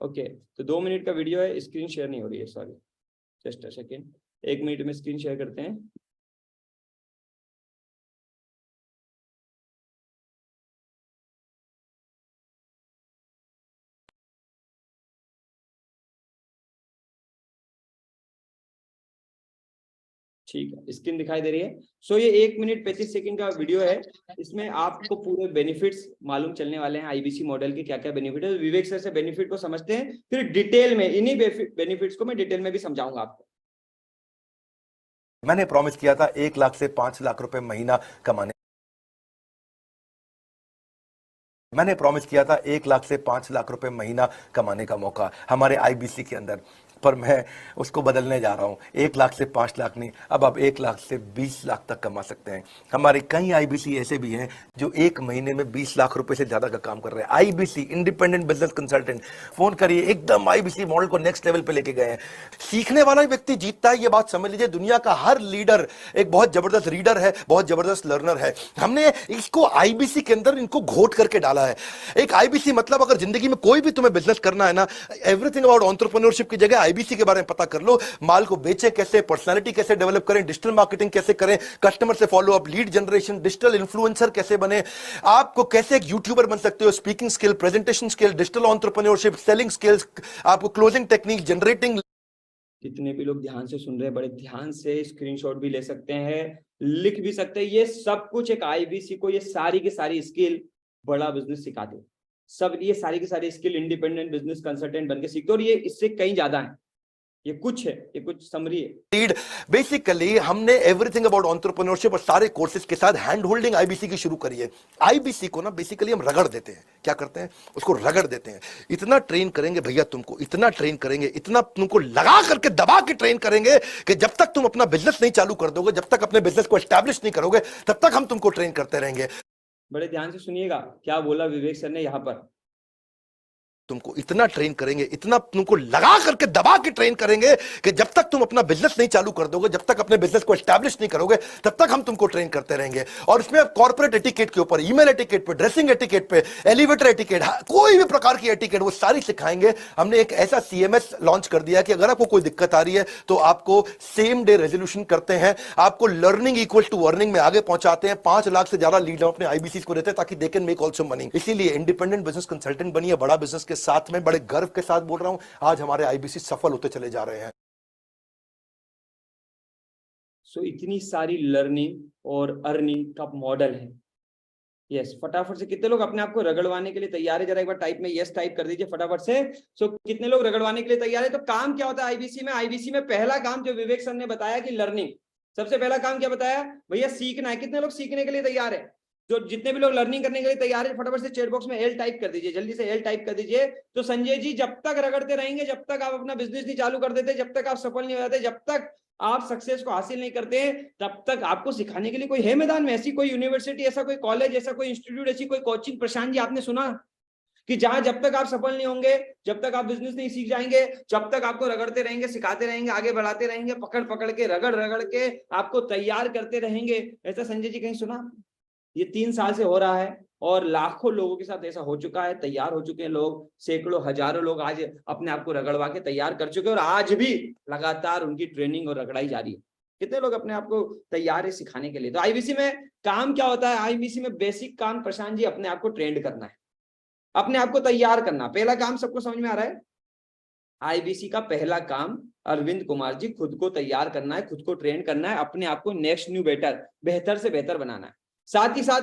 Okay, तो 2 मिनट का वीडियो है, स्क्रीन शेयर नहीं हो रही है, sorry, just a second. 1 minute में स्क्रीन शेयर करते हैं। ठीक है, स्क्रीन दिखाई दे रही है। सो ये 1 मिनट 35 सेकंड का वीडियो है, इसमें आपको पूरे बेनिफिट्स मालूम चलने वाले हैं। IBC मॉडल के क्या क्या बेनिफिट है, विवेक सर से बेनिफिट को समझते हैं, फिर डिटेल में इन्हीं बेनिफिट्स को मैं डिटेल में भी समझाऊंगा आपको। मैंने प्रॉमिस किया था 1 लाख से 5 लाख रुपए महीना कमाने। मैंने प्रॉमिस किया था 1 लाख से 5 लाख रुपए महीना कमाने का मौका हमारे IBC के अंदर, पर मैं उसको बदलने जा रहा हूं। 1 लाख से 5 लाख नहीं, अब आप 1 लाख से 20 लाख तक कमा सकते हैं। हमारे कई IBC ऐसे भी हैं जो 1 महीने में 20 लाख रुपए से ज्यादा का काम कर रहे हैं। IBC independent business consultant, phone करिए, एकदम IBC मॉडल को नेक्स्ट लेवल पे लेके गए हैं। सीखने वाला व्यक्ति जीतता है, ये बात समझ लीजिए। दुनिया का हर लीडर एक बहुत जबरदस्त रीडर है, बहुत जबरदस्त लर्नर है। हमने इसको IBC के अंदर इनको घोट करके डाला है। एक IBC मतलब, अगर जिंदगी में कोई भी तुम्हें बिजनेस करना है ना, एवरीथिंग अबाउट एंटरप्रेन्योरशिप की जगह IBC के बारे में पता कर लो। माल को बेचे कैसे, पर्सनालिटी कैसे डेवलप करें, डिजिटल मार्केटिंग कैसे करें, कस्टमर से follow up, lead generation, digital influencer कैसे बने, आपको कैसे एक यूट्यूबर बन सकते हो, speaking skill, presentation skill, digital entrepreneurship, selling skills, आपको क्लोजिंग टेक्निक, जनरेटिंग। जितने भी लोग ध्यान से सुन रहे हैं, बड़े ध्यान से स्क्रीनशॉट भी ले सकते हैं, लिख भी सकते हैं। ये सब कुछ एक IBC को, ये सारी की सारी स्किल बड़ा बिजनेस सिखाते हैं। सब ये सारी की सारी स्किल इंडिपेंडेंट बिजनेस कंसल्टेंट बनके सीखते हो, और ये इससे कहीं ज्यादा है, ये कुछ है, ये कुछ समरी है। लीड बेसिकली हमने एवरीथिंग अबाउट एंटरप्रेन्योरशिप और सारे कोर्सेज के साथ हैंड होल्डिंग आईबीसी की शुरू करी है। आईबीसी को ना बेसिकली हम रगड़ देते हैं, क्या करते हैं उसको रगड़ देते हैं। इतना ट्रेन करेंगे भैया तुमको, इतना ट्रेन करेंगे, इतना तुमको लगा करके दबा के ट्रेन करेंगे कि जब तक तुम अपना बिजनेस नहीं चालू कर दोगे, जब तक अपने बिजनेस को एस्टैब्लिश नहीं करोगे, तब तक हम तुमको ट्रेन करते रहेंगे। बड़े ध्यान से सुनिएगा क्या बोला विवेक सर ने यहाँ पर। तुमको इतना ट्रेन करेंगे, इतना तुमको लगा करके दबा के ट्रेन करेंगे कि जब तक तुम अपना बिजनेस नहीं चालू कर दोगे, जब तक अपने बिजनेस को एस्टैब्लिश नहीं करोगे, तब तक हम तुमको ट्रेन करते रहेंगे। और इसमें कॉर्पोरेट एटिकेट के ऊपर, ईमेल एटिकेट पे, ड्रेसिंग एटिकेट पे, एलिवेटर एटिकेट, कोई भी प्रकार की एटिकेट वो सारी सिखाएंगे। हमने एक ऐसा सीएमएस लॉन्च कर दिया कि अगर आपको कोई दिक्कत आ रही है तो आपको सेम डे रेजोल्यूशन करते हैं, आपको लर्निंग इक्वल टू अर्निंग में आगे पहुंचाते हैं। 5 लाख से ज्यादा लीड अपने आईबीसी को देते हैं ताकि they can make also money. इसीलिए इंडिपेंडेंट बिजनेस कंसल्टेंट बनिए बड़ा बिजनेस के साथ में। बड़े गर्व के साथ बोल रहा हूं, आज हमारे आईबीसी सफल होते चले जा रहे हैं। सो इतनी सारी लर्निंग और अर्निंग का मॉडल है। यस, फटाफट से कितने लोग अपने आप को रगड़वाने के लिए तैयार है? जरा एक बार टाइप में यस टाइप कर दीजिए फटाफट से। सो कितने लोग रगड़वाने के लिए तैयार है? तो काम क्या होता है आईबीसी में? आईबीसी में पहला काम जो विवेक सर ने बताया कि लर्निंग, सबसे पहला काम क्या बताया भैया? सीखना है। कितने लोग सीखने के लिए तैयार है? जो जितने भी लोग लर्निंग करने के लिए तैयार है फटाफट से चैट बॉक्स में एल टाइप कर दीजिए, जल्दी से एल टाइप कर दीजिए। तो संजय जी, जब तक रगड़ते रहेंगे, जब तक आप अपना बिजनेस नहीं चालू कर देते, जब तक आप सफल नहीं हो जाते, जब तक आप सक्सेस को हासिल नहीं करते, तब तक आपको सिखाने के लिए कोई है मैदान में? ऐसी कोई यूनिवर्सिटी, ऐसा कोई कॉलेज, ऐसा कोई इंस्टीट्यूट, ऐसी कोई कोचिंग? प्रशांत जी, आपने सुना कि जहां जब तक आप सफल नहीं होंगे, जब तक आप बिजनेस नहीं सीख जाएंगे, जब तक आपको रगड़ते रहेंगे, सिखाते रहेंगे, आगे बढ़ाते रहेंगे, पकड़ पकड़ के, रगड़ रगड़ के आपको तैयार करते रहेंगे, ऐसा संजय जी कहीं सुना? ये 3 साल से हो रहा है और लाखों लोगों के साथ ऐसा हो चुका है। तैयार हो चुके हैं लोग, सैकड़ों हजारों लोग आज अपने आप को रगड़वा के तैयार कर चुके हैं, और आज भी लगातार उनकी ट्रेनिंग और रगड़ाई जारी है। कितने लोग अपने आप को तैयार है सिखाने के लिए? तो आईबीसी में काम क्या होता है? आईबीसी में बेसिक काम प्रशांत जी, अपने आप को ट्रेंड करना है, अपने आप को तैयार करना। पहला काम सबको समझ में आ रहा है? आईबीसी का पहला काम अरविंद कुमार जी, खुद को तैयार करना है, खुद को ट्रेन करना है, अपने आप को नेक्स्ट न्यू बेटर, बेहतर से बेहतर बनाना है। साथ ही साथ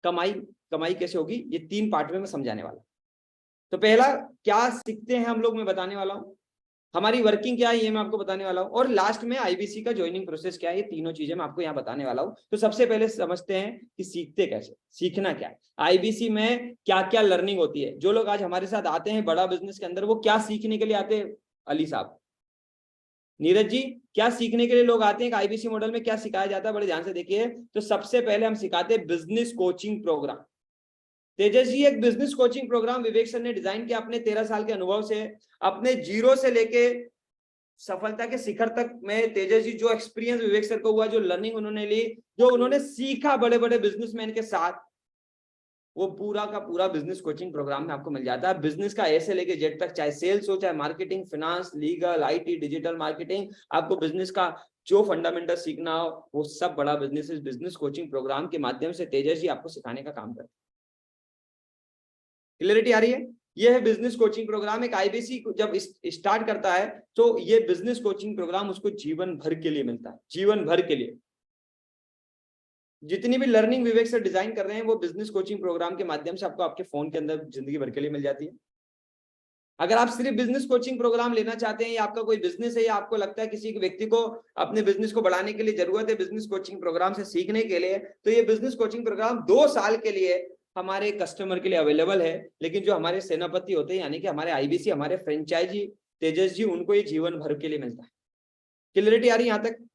कमाई कैसे होगी, ये 3 पार्ट में मैं समझाने वाला। तो पहला क्या सीखते हैं हम लोग, मैं बताने वाला हूं। हमारी वर्किंग क्या है ये मैं आपको बताने वाला हूं, और लास्ट में आईबीसी का ज्वाइनिंग प्रोसेस क्या है, ये तीनों चीजें मैं आपको यहाँ बताने वाला हूं। तो सबसे पहले समझते हैं कि सीखते कैसे, सीखना क्या है, आईबीसी में क्या क्या लर्निंग होती है। जो लोग आज हमारे साथ आते हैं बड़ा बिजनेस के अंदर, वो क्या सीखने के लिए आते हैं? अली साहब, नीरज जी, क्या सीखने के लिए लोग आते हैं? आईबीसी मॉडल में क्या सिखाया जाता है? बड़े ध्यान से देखिए। तो सबसे पहले हम सिखाते हैं बिजनेस कोचिंग प्रोग्राम। तेजस जी, एक बिजनेस कोचिंग प्रोग्राम विवेक सर ने डिजाइन किया अपने 13 साल के अनुभव से, अपने जीरो से लेके सफलता के शिखर तक में। तेजस जी, जो एक्सपीरियंस विवेक सर को हुआ, जो लर्निंग उन्होंने ली, जो उन्होंने सीखा बड़े बड़े बिजनेसमैन के साथ, वो पूरा का पूरा बिजनेस कोचिंग प्रोग्राम में आपको मिल जाता है। बिजनेस का ए से लेके जेड तक, चाहे सेल्स हो, चाहे marketing, finance, legal, IT, digital marketing, आपको बिजनेस का जो फंडामेंटल सीखना हो, वो सब बड़ा बिजनेस इस बिजनेस कोचिंग प्रोग्राम के माध्यम से तेजस जी आपको सिखाने का काम करते हैं। क्लियरिटी आ रही है? ये है बिजनेस कोचिंग प्रोग्राम। एक आईबीसी जब स्टार्ट करता है तो ये बिजनेस कोचिंग प्रोग्राम उसको जीवन भर के लिए मिलता है, जीवन भर के लिए। जितनी भी लर्निंग विवेक सर डिजाइन कर रहे हैं, वो बिजनेस कोचिंग प्रोग्राम के माध्यम से आपको आपके फोन के अंदर जिंदगी भर के लिए मिल जाती है। अगर आप सिर्फ बिजनेस कोचिंग प्रोग्राम लेना चाहते हैं, या आपका कोई बिजनेस है, या आपको लगता है किसी व्यक्ति को अपने बिजनेस को बढ़ाने के लिए जरूरत है बिजनेस कोचिंग प्रोग्राम से सीखने के लिए, तो ये बिजनेस कोचिंग प्रोग्राम 2 साल के लिए हमारे कस्टमर के लिए अवेलेबल है। लेकिन जो हमारे सेनापति होते हैं, यानी कि हमारे आईबीसी, हमारे फ्रेंचाइजी तेजस जी, उनको ये जीवन भर के लिए मिलता है। क्लियरिटी आ रही है यहां तक?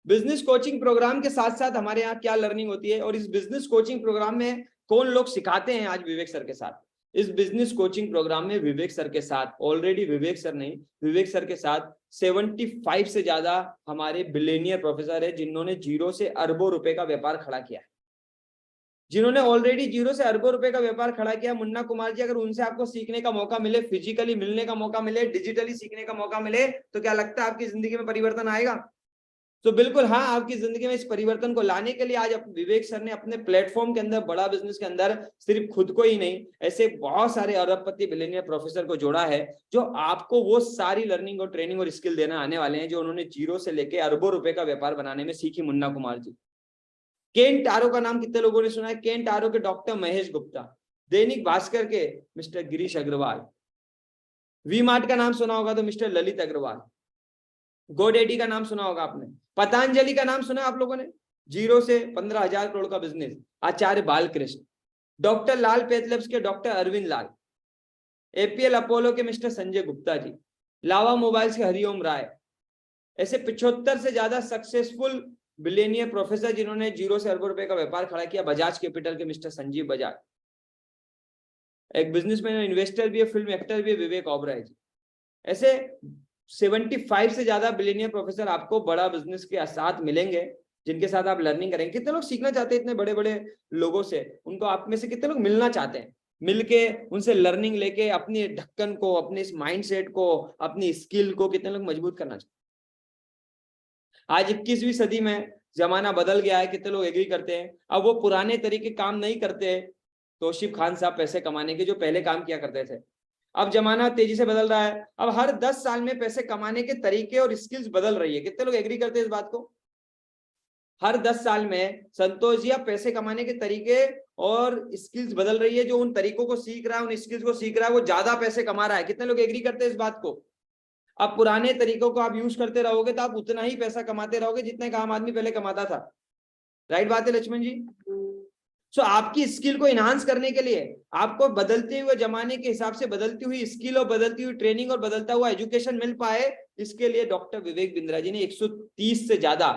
बिजनेस कोचिंग प्रोग्राम के साथ साथ हमारे यहाँ क्या लर्निंग होती है, और इस बिजनेस कोचिंग प्रोग्राम में कौन लोग सिखाते हैं आज विवेक सर के साथ? इस बिजनेस कोचिंग प्रोग्राम में विवेक सर के साथ ऑलरेडी, विवेक सर नहीं, विवेक सर के साथ 75 से ज्यादा हमारे बिलियनियर प्रोफेसर है, जिन्होंने जीरो से अरबों रुपए का व्यापार खड़ा किया है, जिन्होंने ऑलरेडी जीरो से अरबों रुपए का व्यापार खड़ा किया। मुन्ना कुमार जी, अगर उनसे आपको सीखने का मौका मिले, फिजिकली मिलने का मौका मिले, डिजिटली सीखने का मौका मिले, तो क्या लगता है आपकी जिंदगी में परिवर्तन आएगा? तो बिल्कुल हाँ, आपकी जिंदगी में इस परिवर्तन को लाने के लिए आज विवेक सर ने अपने प्लेटफॉर्म के अंदर, बड़ा बिजनेस के अंदर, सिर्फ खुद को ही नहीं, ऐसे बहुत सारे अरबपति बिलियनियर प्रोफेसर को जोड़ा है, जो आपको वो सारी लर्निंग और ट्रेनिंग और स्किल देना आने वाले हैं, जो उन्होंने जीरो से लेके अरबों रुपए का व्यापार बनाने में सीखी। मुन्ना कुमार जी, केन टारो का नाम कितने लोगों ने सुना है? केन टारो के डॉक्टर महेश गुप्ता, दैनिक भास्कर के mister Girish Agarwal, V Mart का नाम सुना होगा तो मिस्टर ललित अग्रवाल, गोडेडी का नाम सुना होगा आपने, पतंजलि का नाम सुना आप लोगों ने, 0 से 15,000 करोड़ का बिजनेस, आचार्य बालकृष्ण, डॉक्टर लाल पैथलैब्स के डॉक्टर अरविंद लाल, एपीएल अपोलो के मिस्टर संजय गुप्ता जी, लावा मोबाइल्स के हरिओम राय। ऐसे 75 से ज्यादा सक्सेसफुल बिलियनियर प्रोफेसर जिन्होंने 0 से अरबों रुपए का व्यापार खड़ा किया। बजाज कैपिटल के मिस्टर संजीव बजाज, एक बिजनेसमैन इन्वेस्टर भी है, फिल्म एक्टर भी है, विवेक ओबराय जी। ऐसे 75 से ज्यादा बिलियनियर प्रोफेसर आपको बड़ा बिजनेस के साथ मिलेंगे, जिनके साथ आप लर्निंग करेंगे। कितने लोग सीखना चाहते हैं इतने बड़े बड़े लोगों से? उनको आप में से कितने लोग मिलना चाहते हैं? मिलके उनसे लर्निंग लेके अपने ढक्कन को, अपने इस माइंडसेट को, अपनी स्किल को कितने लोग मजबूत करना चाहते हैं? आज 21वीं सदी में जमाना बदल गया है, कितने लोग एग्री करते हैं? अब वो पुराने तरीके काम नहीं करते तौसीफ खान साहब पैसे कमाने के, जो पहले काम किया करते थे। अब जमाना तेजी से बदल रहा है, अब हर 10 साल में पैसे कमाने के तरीके और स्किल्स बदल रही है। कितने लोग एग्री करते हैं इस बात को? हर 10 साल में संतोष जी पैसे कमाने के तरीके और स्किल्स बदल रही है। जो उन तरीकों को सीख रहा है, उन स्किल्स को सीख रहा है, वो ज्यादा पैसे कमा रहा है। कितने लोग एग्री करते हैं इस बात को? अब पुराने तरीकों को आप यूज करते रहोगे तो आप उतना ही पैसा कमाते रहोगे जितना एक आम आदमी पहले कमाता था। राइट बात है लक्ष्मण जी? सो आपकी स्किल को इनहांस करने के लिए आपको बदलते हुए जमाने के हिसाब से बदलती हुई स्किल और बदलती हुई ट्रेनिंग और बदलता हुआ एजुकेशन मिल पाए, इसके लिए डॉक्टर विवेक बिंद्रा जी ने 130 से ज्यादा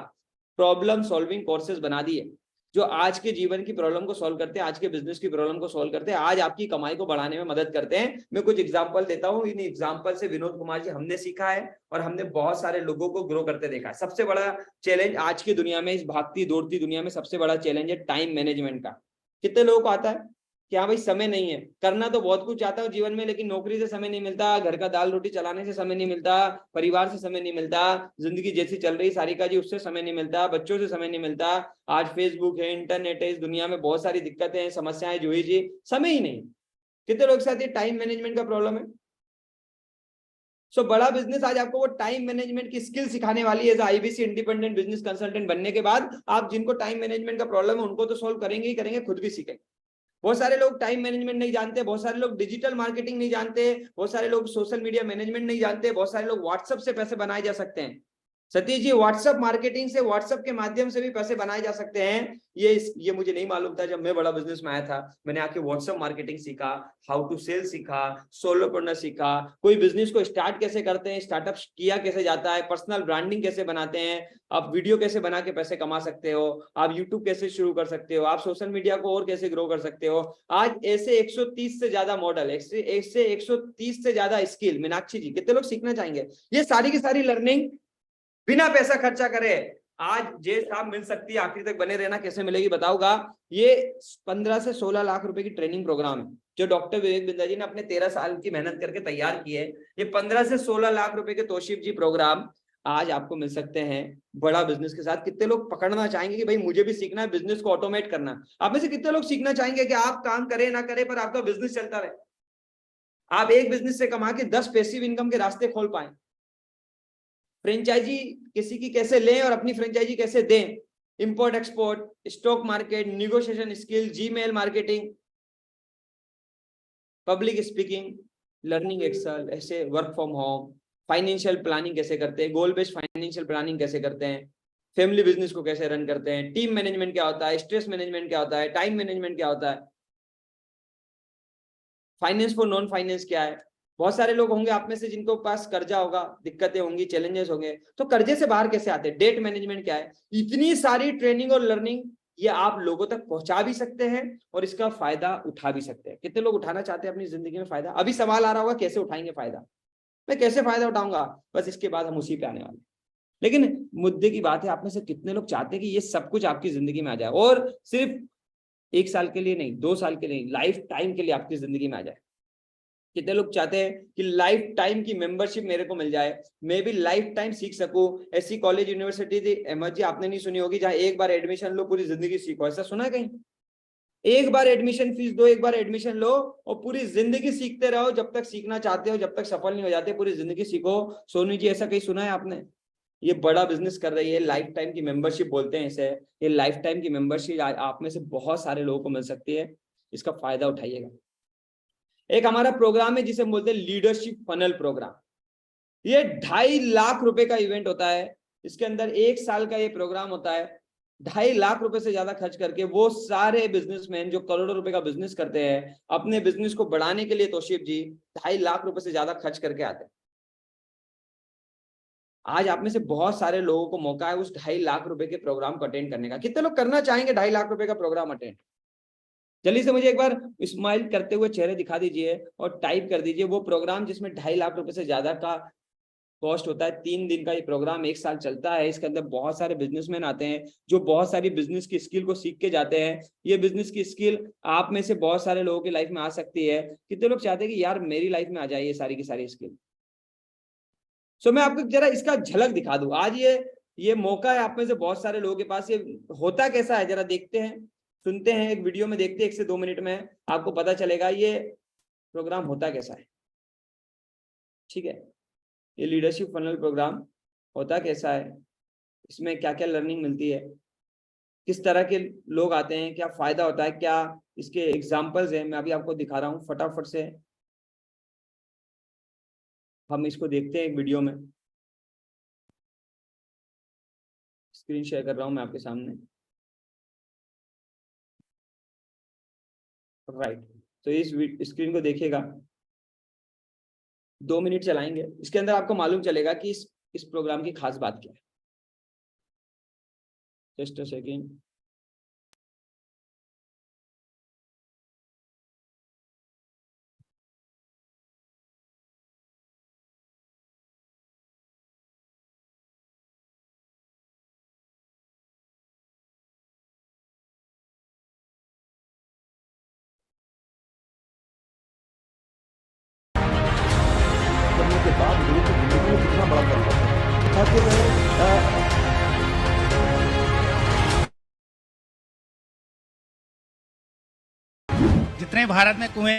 प्रॉब्लम सॉल्विंग कोर्सेज बना दिए, जो आज के जीवन की प्रॉब्लम को सॉल्व करते हैं, आज के बिजनेस की प्रॉब्लम को सॉल्व करते हैं, आज आपकी कमाई को बढ़ाने में मदद करते हैं। मैं कुछ एग्जांपल देता हूं। इन एग्जांपल से विनोद कुमार जी हमने सीखा है और हमने बहुत सारे लोगों को ग्रो करते देखा है। सबसे बड़ा चैलेंज आज की दुनिया में, इस भागती दौड़ती दुनिया में सबसे बड़ा चैलेंज है टाइम मैनेजमेंट का। कितने लोगों को आता है कि हाँ भाई समय नहीं है, करना तो बहुत कुछ चाहता हूँ जीवन में, लेकिन नौकरी से समय नहीं मिलता, घर का दाल रोटी चलाने से समय नहीं मिलता, परिवार से समय नहीं मिलता, जिंदगी जैसी चल रही सारिका जी उससे समय नहीं मिलता, बच्चों से समय नहीं मिलता, आज फेसबुक है, इंटरनेट है, इस दुनिया में बहुत सारी दिक्कतें हैं, समस्याएं जो जी, समय ही नहीं। कितने लोग साथ ये टाइम मैनेजमेंट का प्रॉब्लम है? सो बड़ा बिजनेस आज आपको वो टाइम मैनेजमेंट की स्किल सिखाने वाली है। आईबीसी इंडिपेंडेंट बिजनेस कंसल्टेंट बनने के बाद आप जिनको टाइम मैनेजमेंट का प्रॉब्लम है उनको तो सॉल्व करेंगे ही करेंगे, खुद भी सीखेंगे। बहुत सारे लोग टाइम मैनेजमेंट नहीं जानते, बहुत सारे लोग डिजिटल मार्केटिंग नहीं जानते, बहुत सारे लोग सोशल मीडिया मैनेजमेंट नहीं जानते, बहुत सारे लोग व्हाट्सएप से पैसे बनाए जा सकते हैं। सतीश जी, व्हाट्सएप मार्केटिंग से, व्हाट्सएप के माध्यम से भी पैसे बनाए जा सकते हैं। ये मुझे नहीं मालूम था जब मैं बड़ा बिजनेस में आया था। मैंने आके व्हाट्सएप मार्केटिंग सीखा, हाउ टू सेल सीखा, सोलोप्रेन्योर सीखा, कोई बिजनेस को स्टार्ट कैसे करते हैं, स्टार्टअप किया कैसे जाता है, पर्सनल ब्रांडिंग कैसे बनाते हैं, आप वीडियो कैसे बना के पैसे कमा सकते हो, आप यूट्यूब कैसे शुरू कर सकते हो, आप सोशल मीडिया को और कैसे ग्रो कर सकते हो। आज ऐसे 130 से ज्यादा मॉडल, ऐसे 130 से ज्यादा स्किल। मीनाक्षी जी, कितने लोग सीखना चाहेंगे? ये सारी की सारी लर्निंग बिना पैसा खर्चा करे आज जे साहब मिल सकती है। आखिर तक बने रहना। कैसे मिलेगी बताऊंगा। ये 15 से 16 लाख रुपए की ट्रेनिंग प्रोग्राम है जो डॉक्टर विवेक बिंद्रा जी ने अपने 13 साल की मेहनत करके तैयार की है। ये 15 से 16 लाख रुपए के तौसीफ जी प्रोग्राम आज आपको मिल सकते हैं बड़ा बिजनेस के साथ। कितने लोग पकड़ना चाहेंगे कि भाई मुझे भी सीखना है, बिजनेस को ऑटोमेट करना। आप में से कितने लोग सीखना चाहेंगे कि आप काम करें ना करें पर आपका बिजनेस चलता रहे, आप एक बिजनेस से कमा के 10 पैसिव इनकम के रास्ते खोल पाए। फ्रेंचाइजी किसी की कैसे लें और अपनी फ्रेंचाइजी कैसे दें, import export, stock market, negotiation skill, Gmail marketing, public speaking, learning Excel, ऐसे work from home, financial planning कैसे करते हैं, गोल बेस्ड फाइनेंशियल प्लानिंग कैसे करते हैं, फैमिली बिजनेस को कैसे रन करते हैं, टीम मैनेजमेंट क्या होता है, स्ट्रेस मैनेजमेंट क्या होता है, टाइम मैनेजमेंट क्या होता है, फाइनेंस फॉर नॉन फाइनेंस क्या है। बहुत सारे लोग होंगे आप में से जिनको पास कर्जा होगा, दिक्कतें होंगी, चैलेंजेस होंगे, तो कर्जे से बाहर कैसे आते हैं, डेट मैनेजमेंट क्या है। इतनी सारी ट्रेनिंग और लर्निंग ये आप लोगों तक पहुंचा भी सकते हैं और इसका फायदा उठा भी सकते हैं। कितने लोग उठाना चाहते हैं अपनी जिंदगी में फायदा? अभी सवाल आ रहा होगा कैसे उठाएंगे फायदा, मैं कैसे फायदा उठाऊंगा, बस इसके बाद हम उसी पे आने वाले। लेकिन मुद्दे की बात है, आप में से कितने लोग चाहते हैं कि ये सब कुछ आपकी जिंदगी में आ जाए, और सिर्फ 1 साल के लिए नहीं, 2 साल के लिए, लाइफ टाइम के लिए आपकी जिंदगी में आ जाए। कितने लोग चाहते हैं कि लाइफ टाइम की मेंबरशिप मेरे को मिल जाए, मैं भी लाइफ टाइम सीख सकूं। ऐसी कॉलेज यूनिवर्सिटी थी अहमद जी, आपने नहीं सुनी होगी, जहां एक बार एडमिशन लो पूरी जिंदगी सीखो। ऐसा सुना है कहीं? एक बार एडमिशन फीस दो, एक बार एडमिशन लो और पूरी जिंदगी सीखते रहो, जब तक सीखना चाहते हो, जब तक सफल नहीं हो जाते पूरी जिंदगी सीखो। सोनू जी, ऐसा कहीं सुना है आपने? ये बड़ा बिजनेस कर रही है, लाइफ टाइम की मेंबरशिप बोलते हैं इसे। ये लाइफ टाइम की मेंबरशिप आप में से बहुत सारे लोगों को मिल सकती है, इसका फायदा उठाइएगा। एक हमारा प्रोग्राम है जिसे बोलते हैं लीडरशिप फनल प्रोग्राम। ये 2.5 लाख रुपए का इवेंट होता है। इसके अंदर 1 साल का ये प्रोग्राम होता है। 2.5 लाख रुपए से ज्यादा खर्च करके वो सारे बिजनेसमैन जो करोड़ों रुपए का बिजनेस करते हैं, अपने बिजनेस को बढ़ाने के लिए तोशीफ जी 2.5 लाख रुपए से ज्यादा खर्च करके आते हैं। आज आप में से बहुत सारे लोगों को मौका है उस 2.5 लाख रुपए के प्रोग्राम को अटेंड करने का। कितने लोग करना चाहेंगे 2.5 लाख रुपए का प्रोग्राम अटेंड? जल्दी से मुझे एक बार स्माइल करते हुए चेहरे दिखा दीजिए और टाइप कर दीजिए वो प्रोग्राम जिसमें 2.5 लाख रुपए से ज्यादा का कॉस्ट होता है। 3 दिन का ये प्रोग्राम 1 साल चलता है। इसके अंदर बहुत सारे बिजनेसमैन आते हैं जो बहुत सारी बिजनेस की स्किल को सीख के जाते हैं। ये बिजनेस की स्किल आप में से बहुत सारे लोगों की लाइफ में आ सकती है। कितने लोग चाहते हैं कि यार मेरी लाइफ में आ जाए ये सारी की सारी स्किल? सो मैं आपको जरा इसका झलक दिखा दूं। आज ये मौका है आप में से बहुत सारे लोगों के पास। ये होता कैसा है जरा देखते हैं, सुनते हैं, एक वीडियो में देखते हैं। 1 से 2 मिनट में आपको पता चलेगा ये प्रोग्राम होता कैसा है। ठीक है, ये लीडरशिप फनल प्रोग्राम होता कैसा है, इसमें क्या क्या लर्निंग मिलती है, किस तरह के लोग आते हैं, क्या फायदा होता है, क्या इसके एग्जाम्पल्स हैं, मैं अभी आपको दिखा रहा हूँ। फटाफट से हम इसको देखते हैं एक वीडियो में। स्क्रीन शेयर कर रहा हूं मैं आपके सामने। राइट, तो इस स्क्रीन को देखिएगा, 2 मिनट चलाएंगे। इसके अंदर आपको मालूम चलेगा कि इस प्रोग्राम की खास बात क्या है। Just a second. करने के बाद लोगों को जिंदगी में कितना बड़ा फर्क पड़ता है। ताकि मैं जितने भारत में कुएं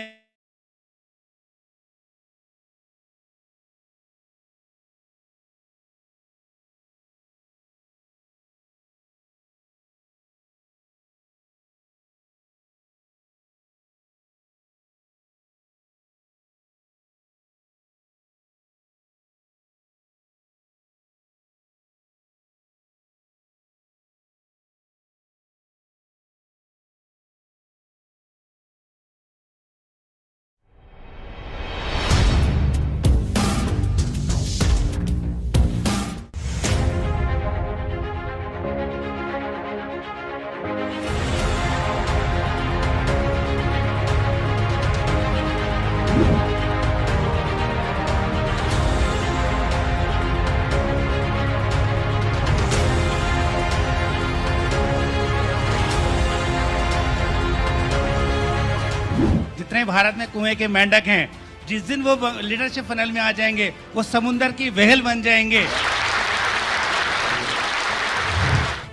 जितने भारत में कुएं के मेंढक हैं, जिस दिन वो लीडरशिप फनल में आ जाएंगे वो समुंदर की व्हेल बन जाएंगे।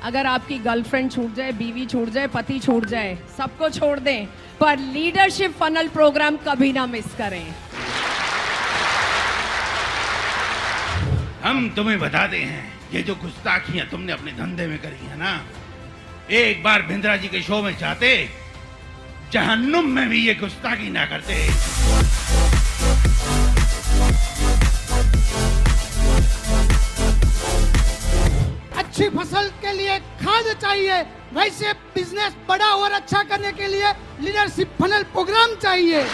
अगर आपकी गर्लफ्रेंड छूट जाए, बीवी छूट जाए, पति छूट जाए, सबको छोड़ दें, पर लीडरशिप फनल प्रोग्राम कभी ना मिस करें। हम तुम्हें बताते हैं, ये जो गुस्ताखियां तुमने अपने धंधे में करी है ना, एक बार भिंद्रा जी के शो में जाते, जहन्नुम में भी ये गुस्ताखी ना करते। अच्छी फसल के लिए खाद चाहिए, वैसे बिजनेस बड़ा और अच्छा करने के लिए लीडरशिप फनल प्रोग्राम चाहिए।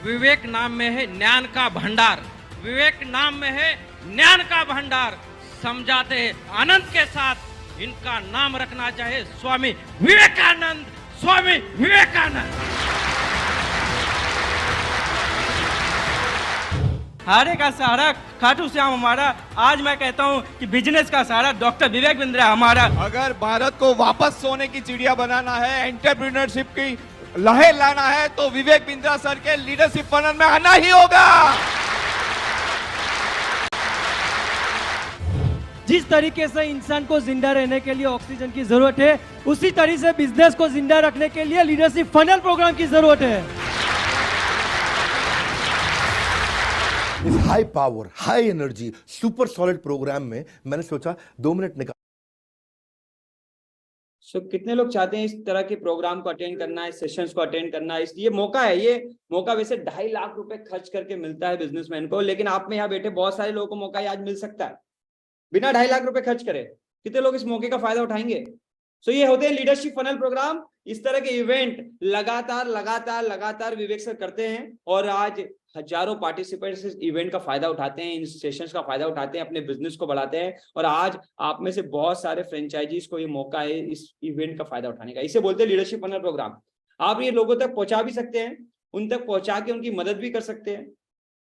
विवेक नाम में है ज्ञान का भंडार, विवेक नाम में है ज्ञान का भंडार। समझाते हैं आनंद के साथ, इनका नाम रखना चाहे स्वामी विवेकानंद। स्वामी विवेकानंद। हारे का सहारा खाटू श्याम हमारा। आज मैं कहता हूं कि बिजनेस का सहारा डॉक्टर विवेक बिंद्रा हमारा। अगर भारत को वापस सोने की चिड़िया बनाना है, एंटरप्रेन्योरशिप की लहर लाना है, तो विवेक बिंद्रा सर के लीडरशिप फनल में आना ही होगा। जिस तरीके से इंसान को जिंदा रहने के लिए ऑक्सीजन की जरूरत है, उसी तरीके से बिजनेस को जिंदा रखने के लिए लीडरशिप फनल प्रोग्राम की जरूरत है। इस high power, high energy, super solid program में मैंने सोचा 2 मिनट निकाल। सो कितने लोग चाहते हैं इस तरह के प्रोग्राम को अटेंड करना, इस सेशंस को अटेंड करना? ये मौका है, ये मौका वैसे 2.5 लाख रुपए खर्च करके मिलता है बिजनेसमैन को, लेकिन आप में यहाँ बैठे बहुत सारे लोगों को मौका आज मिल सकता है बिना 2.5 लाख रुपए खर्च करे। कितने लोग इस मौके का फायदा उठाएंगे? सो ये होते हैं लीडरशिप फनल प्रोग्राम। इस तरह के इवेंट लगातार विवेक सर करते हैं और आज हजारों पार्टिसिपेंट्स इस इवेंट का फायदा उठाते हैं, इन सेशंस का फायदा उठाते हैं, अपने बिजनेस को बढ़ाते हैं। और आज आप में से बहुत सारे फ्रेंचाइजीज को ये मौका है इस इवेंट का फायदा उठाने का। इसे बोलते हैं लीडरशिप फनल प्रोग्राम। आप ये लोगों तक पहुंचा भी सकते हैं, उन तक पहुंचा के उनकी मदद भी कर सकते हैं,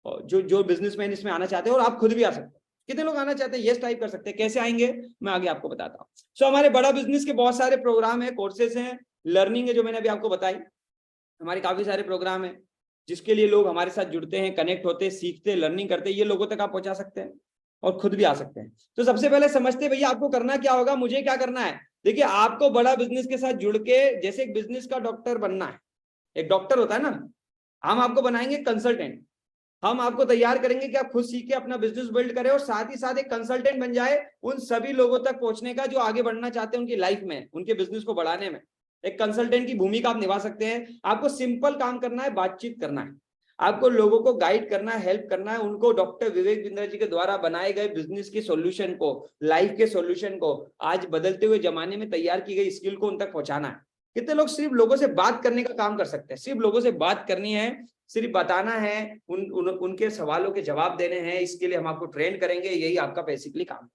और जो बिजनेसमैन इसमें आना चाहते हैं, और आप खुद भी आ सकते हैं। कितने लोग आना चाहते हैं? यस टाइप कर सकते हैं। कैसे आएंगे मैं आगे आपको बताता हूँ। सो हमारे बड़ा बिजनेस के बहुत सारे प्रोग्राम है, कोर्सेज हैं, लर्निंग है, जो मैंने अभी आपको बताई। हमारे काफी सारे प्रोग्राम है जिसके लिए लोग हमारे साथ जुड़ते हैं, कनेक्ट होते हैं, सीखते हैं, लर्निंग करते हैं। ये लोगों तक आप पहुंचा सकते हैं और खुद भी आ सकते हैं। तो सबसे पहले समझते भैया आपको करना क्या होगा, मुझे क्या करना है। देखिए, आपको बड़ा बिजनेस के साथ जुड़ के, जैसे एक बिजनेस का डॉक्टर बनना है, एक डॉक्टर होता है ना, हम आपको बनाएंगे कंसल्टेंट। हम आपको तैयार करेंगे कि आप खुद सीख के अपना बिजनेस बिल्ड करें और साथ ही साथ एक कंसल्टेंट बन जाए उन सभी लोगों तक पहुंचने का जो आगे बढ़ना चाहते हैं उनकी लाइफ में, उनके बिजनेस को बढ़ाने में। एक कंसल्टेंट की भूमिका आप निभा सकते हैं। आपको सिंपल काम करना है, बातचीत करना है, आपको लोगों को गाइड करना है, हेल्प करना है, उनको डॉक्टर विवेक बिंद्रा जी के द्वारा बनाए गए बिजनेस के सॉल्यूशन को, लाइफ के सॉल्यूशन को, आज बदलते हुए जमाने में तैयार की गई स्किल को उन तक पहुंचाना है। कितने लोग सिर्फ लोगों से बात करने का काम कर सकते हैं? सिर्फ लोगों से बात करनी है, सिर्फ बताना है, उनके सवालों के जवाब देने हैं। इसके लिए हम आपको ट्रेन करेंगे, यही आपका बेसिकली काम है।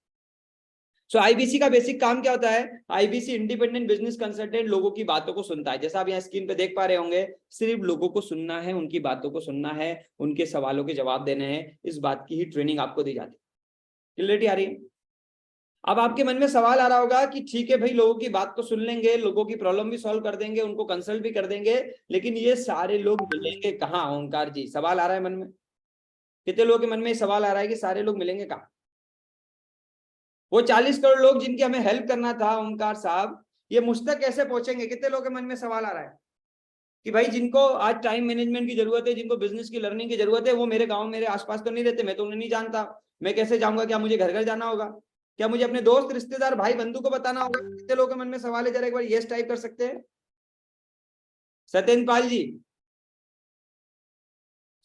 सो आईबीसी का बेसिक काम क्या होता है? आईबीसी इंडिपेंडेंट बिजनेस कंसल्टेंट लोगों की बातों को सुनता है। जैसा आप यहाँ स्क्रीन पे देख पा रहे होंगे, सिर्फ लोगों को सुनना है, उनकी बातों को सुनना है, उनके सवालों के जवाब देने हैं। इस बात की ही ट्रेनिंग आपको दी जाती है। क्लियरिटी आ रही है? अब आपके मन में सवाल आ रहा होगा कि ठीक है भाई, लोगों की बात तो सुन लेंगे, लोगों की प्रॉब्लम भी सॉल्व कर देंगे, उनको कंसल्ट भी कर देंगे, लेकिन ये सारे लोग मिलेंगे कहाँ? ओंकार जी, सवाल आ रहा है मन में? कितने लोगों के मन में सवाल आ रहा है कि सारे लोग मिलेंगे कहाँ? वो 40 करोड़ लोग जिनकी हमें हेल्प करना था, ओंकार साहब, ये मुझ तक कैसे पहुंचेंगे? कितने लोगों के मन में सवाल आ रहा है कि भाई जिनको आज टाइम मैनेजमेंट की जरूरत है, जिनको बिजनेस की लर्निंग की जरूरत है, वो मेरे गांव, मेरे आसपास तो नहीं रहते, मैं तो उन्हें नहीं जानता, मैं कैसे जाऊंगा? क्या मुझे घर घर जाना होगा? क्या मुझे अपने दोस्त, रिश्तेदार, भाई बंधु को बताना होगा? कितने लोगों के मन में सवाल है? जरा एक बार यस टाइप कर सकते हैं। सत्येंद्र पाल जी।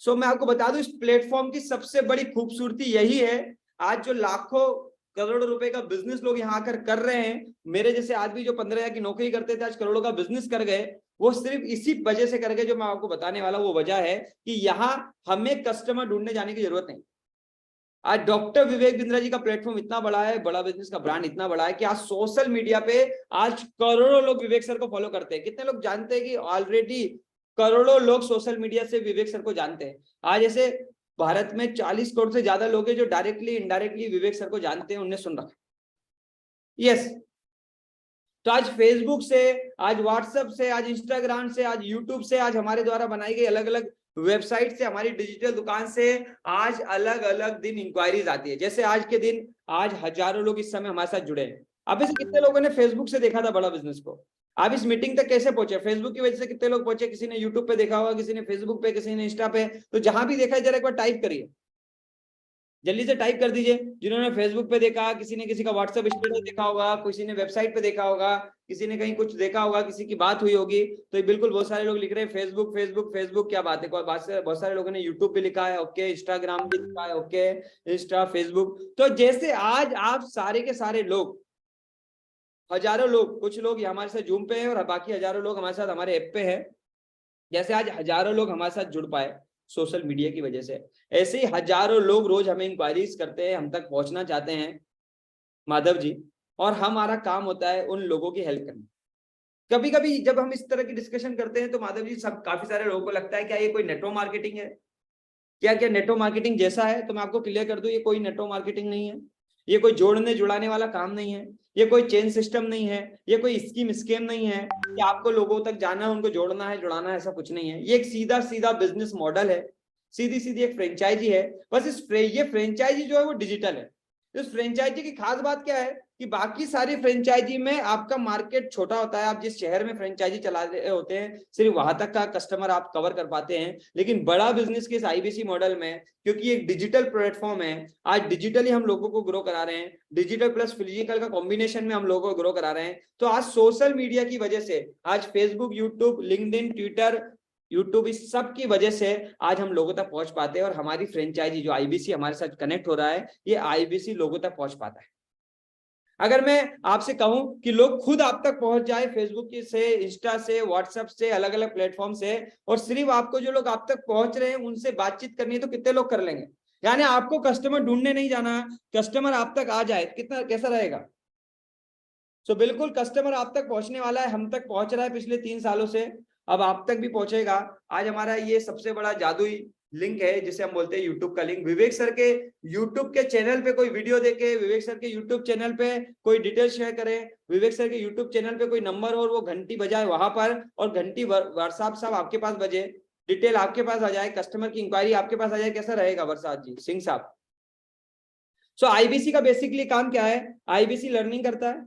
सो मैं आपको बता दूं, इस प्लेटफॉर्म की सबसे बड़ी खूबसूरती यही है, आज जो लाखों करोड़ों रुपए का बिजनेस लोग यहाँ आकर कर रहे हैं, मेरे जैसे आदमी जो 15,000 की नौकरी करते थे आज करोड़ों का बिजनेस कर गए, वो सिर्फ इसी वजह से कर गए जो मैं आपको बताने वाला हूं। वो वजह है कि यहाँ हमें कस्टमर ढूंढने जाने की जरूरत नहीं। आज डॉक्टर विवेक बिंद्रा जी का प्लेटफॉर्म इतना बड़ा है, बड़ा बिजनेस का ब्रांड इतना बड़ा है कि आज सोशल मीडिया पे आज करोड़ों लोग विवेक सर को फॉलो करते हैं। कितने लोग जानते हैं कि ऑलरेडी करोड़ों लोग सोशल मीडिया से विवेक सर को जानते हैं? आज ऐसे भारत में 40 करोड़ से ज्यादा लोग हैं जो डायरेक्टली इनडायरेक्टली विवेक सर को जानते हैं, उन्हें सुन रखा। यस, तो आज फेसबुक से, आज व्हाट्सएप से, आज इंस्टाग्राम से, आज यूट्यूब से, आज हमारे द्वारा बनाई गई अलग अलग वेबसाइट से, हमारी डिजिटल दुकान से आज अलग अलग दिन इंक्वायरीज आती है। जैसे आज के दिन, आज हजारों लोग इस समय हमारे साथ जुड़े हैं। अब इसे कितने लोगों ने फेसबुक से देखा था बड़ा बिजनेस को? आप इस मीटिंग तक कैसे पहुंचे? फेसबुक की वजह से कितने लोग पहुंचे? किसी ने यूट्यूब पे देखा होगा, किसी ने फेसबुक पे, किसी ने इंस्टा पे। तो जहां भी देखा है जरा एक बार टाइप करिए, जल्दी से टाइप कर दीजिए। जिन्होंने फेसबुक पे देखा, किसी ने किसी का व्हाट्सएप स्टेटस देखा होगा, किसी ने वेबसाइट पे देखा होगा, किसी ने कहीं कुछ देखा होगा, किसी की बात हुई होगी। तो बिल्कुल बहुत सारे लोग लिख रहे हैं फेसबुक फेसबुक फेसबुक, क्या बात है? बहुत सारे लोगों ने यूट्यूब पे लिखा है, ओके, इंस्टाग्राम पे लिखा है, ओके, इंस्टा, फेसबुक। तो जैसे आज आप सारे के सारे लोग, हजारों लोग, कुछ लोग हमारे साथ जूम पे हैं और बाकी हजारों लोग हमारे साथ हमारे ऐप पे हैं, जैसे आज हजारों लोग हमारे साथ जुड़ पाए सोशल मीडिया की वजह से, ऐसे ही हजारों लोग रोज हमें इंक्वायरीज करते हैं, हम तक पहुंचना चाहते हैं माधव जी, और हमारा काम होता है उन लोगों की हेल्प करना। कभी कभी जब हम इस तरह की डिस्कशन करते हैं तो माधव जी, सब काफी सारे लोगों को लगता है क्या ये कोई नेटवर्क मार्केटिंग है? क्या नेटवर्क मार्केटिंग जैसा है? तो मैं आपको क्लियर कर दूं, ये कोई नेटवर्क मार्केटिंग नहीं है, ये कोई जोड़ने जुड़ाने वाला काम नहीं है, ये कोई चेन सिस्टम नहीं है, ये कोई स्कीम नहीं है कि आपको लोगों तक जाना है, उनको जोड़ना है, जुड़ाना है, ऐसा कुछ नहीं है। ये एक सीधा सीधा बिजनेस मॉडल है, सीधी सीधी एक फ्रेंचाइजी है। बस ये फ्रेंचाइजी जो है वो डिजिटल है। इस फ्रेंचाइजी की खास बात क्या है कि बाकी सारी फ्रेंचाइजी में आपका मार्केट छोटा होता है, आप जिस शहर में फ्रेंचाइजी चला रहे होते हैं सिर्फ वहां तक का कस्टमर आप कवर कर पाते हैं। लेकिन बड़ा बिजनेस के इस आईबीसी मॉडल में, क्योंकि एक डिजिटल प्लेटफॉर्म है, आज डिजिटली हम लोगों को ग्रो करा रहे हैं, डिजिटल प्लस फिजिकल का कॉम्बिनेशन में हम लोगों को ग्रो करा रहे हैं। तो आज सोशल मीडिया की वजह से, आज Facebook, YouTube, LinkedIn, Twitter, YouTube, इस सब की वजह से आज हम लोगों तक पहुंच पाते हैं और हमारी फ्रेंचाइजी जो आईबीसी हमारे साथ कनेक्ट हो रहा है, ये आईबीसी लोगों तक पहुंच पाता है। अगर मैं आपसे कहूं कि लोग खुद आप तक पहुंच जाए फेसबुक से, इंस्टा से, व्हाट्सएप से, अलग अलग प्लेटफॉर्म से, और सिर्फ आपको जो लोग आप तक पहुंच रहे हैं उनसे बातचीत करनी है, तो कितने लोग कर लेंगे? यानी आपको कस्टमर ढूंढने नहीं जाना, कस्टमर आप तक आ जाए, कितना कैसा रहेगा? सो बिल्कुल कस्टमर आप तक पहुंचने वाला है, हम तक पहुंच रहा है पिछले 3 सालों से, अब आप तक भी पहुंचेगा। आज हमारा ये सबसे बड़ा जादुई लिंक है जिसे हम बोलते हैं यूट्यूब का लिंक। विवेक सर के यूट्यूब के चैनल पे कोई वीडियो देखे, विवेक सर के यूट्यूब चैनल पे कोई डिटेल शेयर करे, विवेक सर के यूट्यूब चैनल पे कोई नंबर और वो घंटी बजाए वहां पर, और घंटी वर्षाप साहब आपके पास बजे, डिटेल आपके पास आ जाए, कस्टमर की इंक्वायरी आपके पास आ जाए, कैसा रहेगा वर्षाप जी, सिंह साहब? सो आईबीसी का बेसिकली काम क्या है? आईबीसी लर्निंग करता है,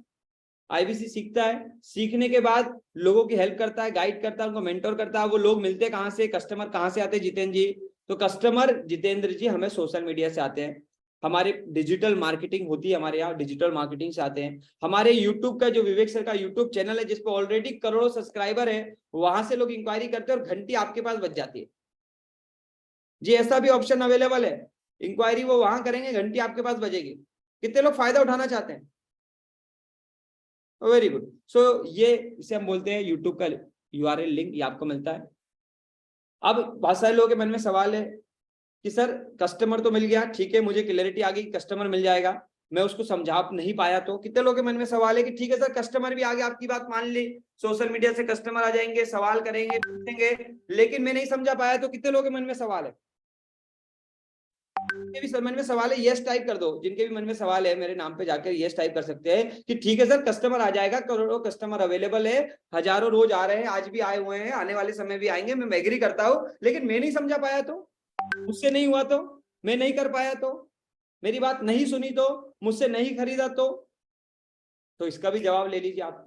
आईबीसी सीखता है, सीखने के बाद लोगों की हेल्प करता है, गाइड करता है, उनको मेंटोर करता है। वो लोग मिलते कहाँ से, कस्टमर कहाँ से आते हैं जितेंद्र जी? तो कस्टमर जितेंद्र जी हमें सोशल मीडिया से आते हैं, हमारे डिजिटल मार्केटिंग होती है हमारे यहाँ, डिजिटल मार्केटिंग से आते हैं। हमारे यूट्यूब का जो विवेक सर का यूट्यूब चैनल है जिसपे ऑलरेडी करोड़ों सब्सक्राइबर है, वहां से लोग इंक्वायरी करते हैं और घंटी आपके पास बच जाती है जी। ऐसा भी ऑप्शन अवेलेबल है, इंक्वायरी वो वहां करेंगे, घंटी आपके पास बजेगी। कितने लोग फायदा उठाना चाहते हैं? Very good. सो ये इसे हम बोलते हैं यूट्यूब का यूआरएल लिंक, ये आपको मिलता है। अब बहुत सारे लोगों के मन में सवाल है कि सर कस्टमर तो मिल गया, ठीक है, मुझे क्लैरिटी आ गई, कस्टमर मिल जाएगा, मैं उसको समझा नहीं पाया तो? कितने लोगों के मन में सवाल है कि ठीक है सर कस्टमर भी आ गया, आपकी बात मान ली, सोशल मीडिया से कस्टमर आ जाएंगे, सवाल करेंगे, पूछेंगे, लेकिन मैं नहीं समझा पाया तो? कितने लोगों के मन में सवाल है? भी सर मन में सवाल है, यस टाइप कर दो। जिनके भी मन में सवाल है मेरे नाम पे जाकर यस टाइप कर सकते हैं कि ठीक है सर कस्टमर आ जाएगा, करोड़ों कस्टमर अवेलेबल है, हजारों रोज आ रहे हैं, आज भी आए हुए हैं, आने वाले समय भी आएंगे, मैं एग्री करता हूँ, लेकिन मैं नहीं समझा पाया तो, मुझसे नहीं हुआ तो, मैं नहीं कर पाया तो, मेरी बात नहीं सुनी तो, मुझसे नहीं खरीदा तो इसका भी जवाब ले लीजिए आप।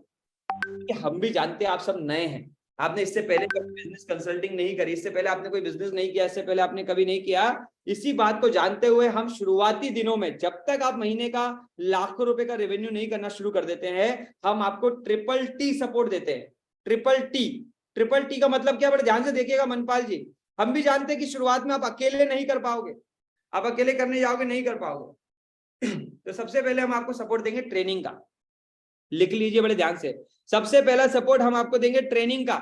कि हम भी जानते हैं आप सब नए हैं, आपने इससे पहले कभी बिजनेस कंसल्टिंग नहीं करी, इससे पहले आपने कोई बिजनेस नहीं किया, इससे पहले आपने कभी नहीं किया। इसी बात को जानते हुए हम शुरुआती दिनों में, जब तक आप महीने का लाखों रुपए का रेवेन्यू नहीं करना शुरू कर देते हैं, हम आपको ट्रिपल टी सपोर्ट देते हैं। ट्रिपल टी का मतलब क्या? बड़े ध्यान से देखिएगा मनपाल जी, हम भी जानते हैं कि शुरुआत में आप अकेले नहीं कर पाओगे, आप अकेले करने जाओगे नहीं कर पाओगे। तो सबसे पहले हम आपको सपोर्ट देंगे ट्रेनिंग का, लिख लीजिए बड़े ध्यान से। सबसे पहला सपोर्ट हम आपको देंगे ट्रेनिंग का।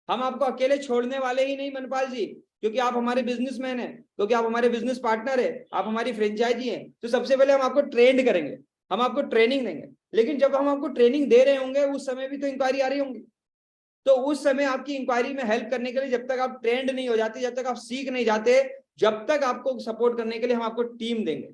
हम आपको अकेले छोड़ने वाले ही नहीं मनपाल जी, क्योंकि आप हमारे बिजनेसमैन हैं, क्योंकि आप हमारे बिजनेस पार्टनर है, आप हमारी फ्रेंचाइजी हैं। तो सबसे पहले हम आपको ट्रेंड करेंगे, हम आपको ट्रेनिंग देंगे। लेकिन जब हम आपको ट्रेनिंग दे रहे होंगे उस समय भी तो इंक्वायरी आ रही होंगी, तो उस समय आपकी इंक्वायरी में हेल्प करने के लिए, जब तक आप ट्रेंड नहीं हो जाते, जब तक आप सीख नहीं जाते, जब तक आपको सपोर्ट करने के लिए हम आपको टीम देंगे।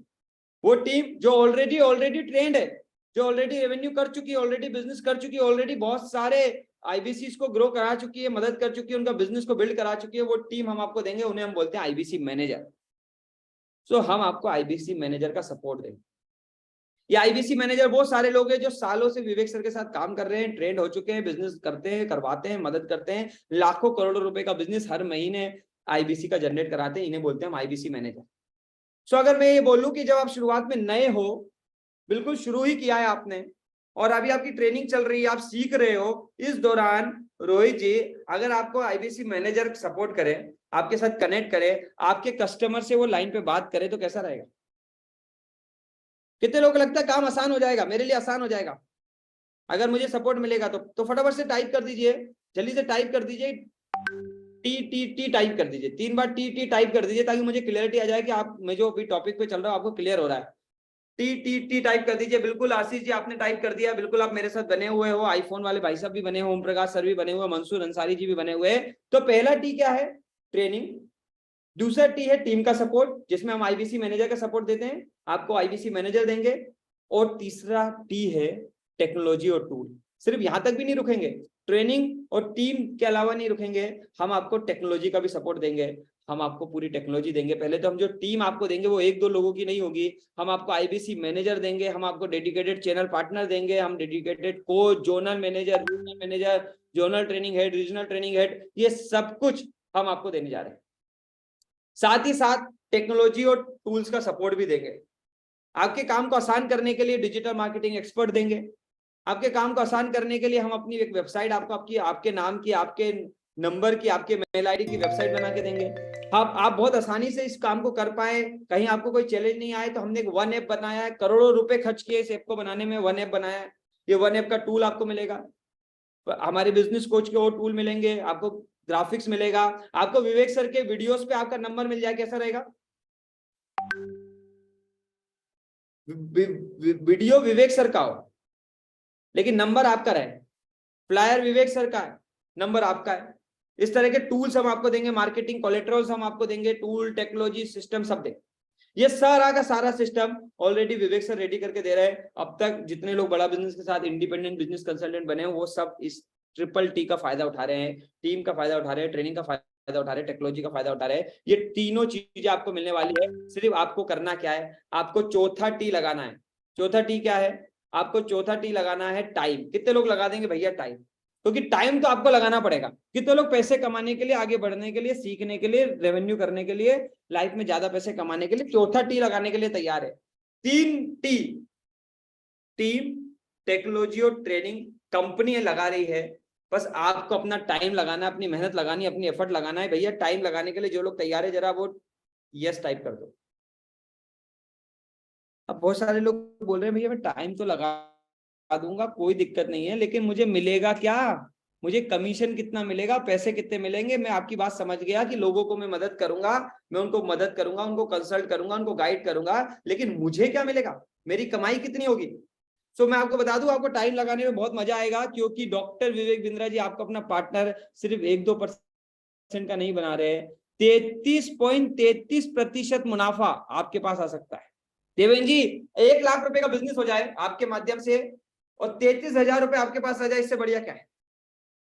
वो टीम जो ऑलरेडी ट्रेंड है, जो ऑलरेडी रेवेन्यू कर चुकी है, ऑलरेडी बिजनेस कर चुकी है, ऑलरेडी बहुत सारे आईबीसी को ग्रो करा चुकी है, मदद कर चुकी है, उनका बिजनेस को बिल्ड करा चुकी है, वो टीम हम आपको देंगे, उन्हें हम बोलते हैं आईबीसी मैनेजर। सो हम आपको आईबीसी मैनेजर का सपोर्ट देंगे। ये आईबीसी मैनेजर वो सारे लोग हैं जो सालों से विवेक सर के साथ काम कर रहे हैं, ट्रेंड हो चुके हैं, बिजनेस करते हैं, करवाते हैं, मदद करते हैं, लाखों करोड़ों रुपए का बिजनेस हर महीने आईबीसी का जनरेट कराते हैं, इन्हें बोलते हैं हम आईबीसी मैनेजर। सो अगर मैं ये बोलूं कि जब आप शुरुआत में नए हो, बिल्कुल शुरू ही किया है आपने, और अभी आपकी ट्रेनिंग चल रही है, आप सीख रहे हो, इस दौरान रोहित जी अगर आपको आईबीसी मैनेजर सपोर्ट करे, आपके साथ कनेक्ट करे, आपके कस्टमर से वो लाइन पे बात करे, तो कैसा रहेगा? कितने लोगों को लगता है काम आसान हो जाएगा, मेरे लिए आसान हो जाएगा अगर मुझे सपोर्ट मिलेगा तो फटाफट से टाइप कर दीजिए, जल्दी से टाइप कर दीजिए, टी टाइप कर दीजिए, 3 बार टी टाइप कर दीजिए, ताकि मुझे क्लियरिटी आ जाए कि आप, मैं जो अभी टॉपिक पे चल रहा हूँ आपको क्लियर हो रहा है। टी टाइप कर दीजिए। बिल्कुल आशीष जी आपने टाइप कर दिया, बिल्कुल आप मेरे साथ बने हुए हो, आईफोन वाले भाई साहब भी बने हुए, ओम प्रकाश सर भी बने हुए, मंसूर अंसारी जी भी बने हुए। तो पहला टी क्या है? ट्रेनिंग। दूसरा टी है टीम का सपोर्ट, जिसमें हम आईबीसी मैनेजर का सपोर्ट देते हैं, आपको आईबीसी मैनेजर देंगे। और तीसरा टी है टेक्नोलॉजी और टूल। सिर्फ यहाँ तक भी नहीं रुकेंगे, ट्रेनिंग और टीम के अलावा नहीं रुकेंगे, हम आपको टेक्नोलॉजी का भी सपोर्ट देंगे, हम आपको पूरी टेक्नोलॉजी देंगे। पहले तो हम जो टीम आपको देंगे वो 1-2 लोगों की नहीं होगी, हम आपको आईबीसी मैनेजर देंगे, हम आपको डेडिकेटेड चैनल पार्टनर देंगे, हम dedicated coach, zonal manager, zonal training head, regional training head, ये सब कुछ हम आपको देने जा रहे हैं। साथ ही साथ टेक्नोलॉजी और टूल्स का सपोर्ट भी देंगे। आपके काम को आसान करने के लिए डिजिटल मार्केटिंग एक्सपर्ट देंगे। आपके काम को आसान करने के लिए हम अपनी एक वेबसाइट आपको आपके नाम की, आपके नंबर की, आपके मेल आईडी की वेबसाइट बना के देंगे। आप बहुत आसानी से इस काम को कर पाए, कहीं आपको कोई चैलेंज नहीं आए, तो हमने एक वन ऐप बनाया है, करोड़ों रुपए खर्च किए इस ऐप को बनाने में, वन ऐप बनाया है। ये वन ऐप का टूल आपको मिलेगा, हमारे बिजनेस कोच के और टूल मिलेंगे, आपको ग्राफिक्स मिलेगा, आपको विवेक सर के वीडियोस पे आपका नंबर मिल जाए। कैसा रहेगा? वीडियो विवेक सर का हो लेकिन नंबर आपका रहे, फ्लायर विवेक सर का है, नंबर आपका है। इस तरह के टूल्स हम आपको देंगे, मार्केटिंग कोलेट्रल्स हम आपको देंगे, टूल, टेक्नोलॉजी, सिस्टम सब देंगे। ये सारा का सारा सिस्टम ऑलरेडी विवेक सर रेडी करके दे रहे हैं। अब तक जितने लोग बड़ा बिजनेस के साथ इंडिपेंडेंट बिजनेस कंसल्टेंट बने हैं वो सब इस ट्रिपल टी का फायदा उठा रहे हैं, टीम का फायदा उठा रहे हैं, ट्रेनिंग का फायदा उठा रहे हैं, टेक्नोलॉजी का फायदा उठा रहे हैं। ये तीनों चीजें आपको मिलने वाली है। सिर्फ आपको करना क्या है, आपको चौथा टी लगाना है। चौथा टी क्या है? आपको चौथा टी लगाना है टाइम। कितने लोग लगा देंगे भैया टाइम? क्योंकि टाइम तो आपको लगाना पड़ेगा। कितने लोग पैसे कमाने के लिए, आगे बढ़ने के लिए, सीखने के लिए, रेवेन्यू करने के लिए, लाइफ में ज्यादा पैसे कमाने के लिए चौथा टी लगाने के लिए तैयार है? 3 टी, टीम, टेक्नोलॉजी और ट्रेनिंग कंपनी लगा रही है। बस आपको अपना टाइम लगाना, अपनी मेहनत लगानी, अपनी एफर्ट लगाना है। भैया टाइम लगाने के लिए जो लोग तैयार है जरा वो यस टाइप कर दो। अब बहुत सारे लोग बोल रहे हैं भैया मैं टाइम तो लगा दूंगा, कोई दिक्कत नहीं है, लेकिन मुझे मिलेगा क्या? मुझे कमीशन कितना मिलेगा, पैसे कितने मिलेंगे? मैं आपकी बात समझ गया कि लोगों को मैं मदद करूंगा, मैं उनको मदद करूंगा, उनको कंसल्ट करूंगा, उनको गाइड करूंगा, लेकिन मुझे क्या मिलेगा? मेरी कमाई कितनी होगी? सो मैं आपको बता दूं, आपको टाइम लगाने में बहुत मजा आएगा, क्योंकि डॉक्टर विवेक बिंद्रा जी आपको अपना पार्टनर सिर्फ 1-2% का नहीं बना रहे, 33.33% मुनाफा आपके पास आ सकता है। देवेंद्र जी 1 लाख रुपए का बिजनेस हो जाए आपके माध्यम से और 33,000 रुपए आपके पास आ जाए, इससे बढ़िया क्या है?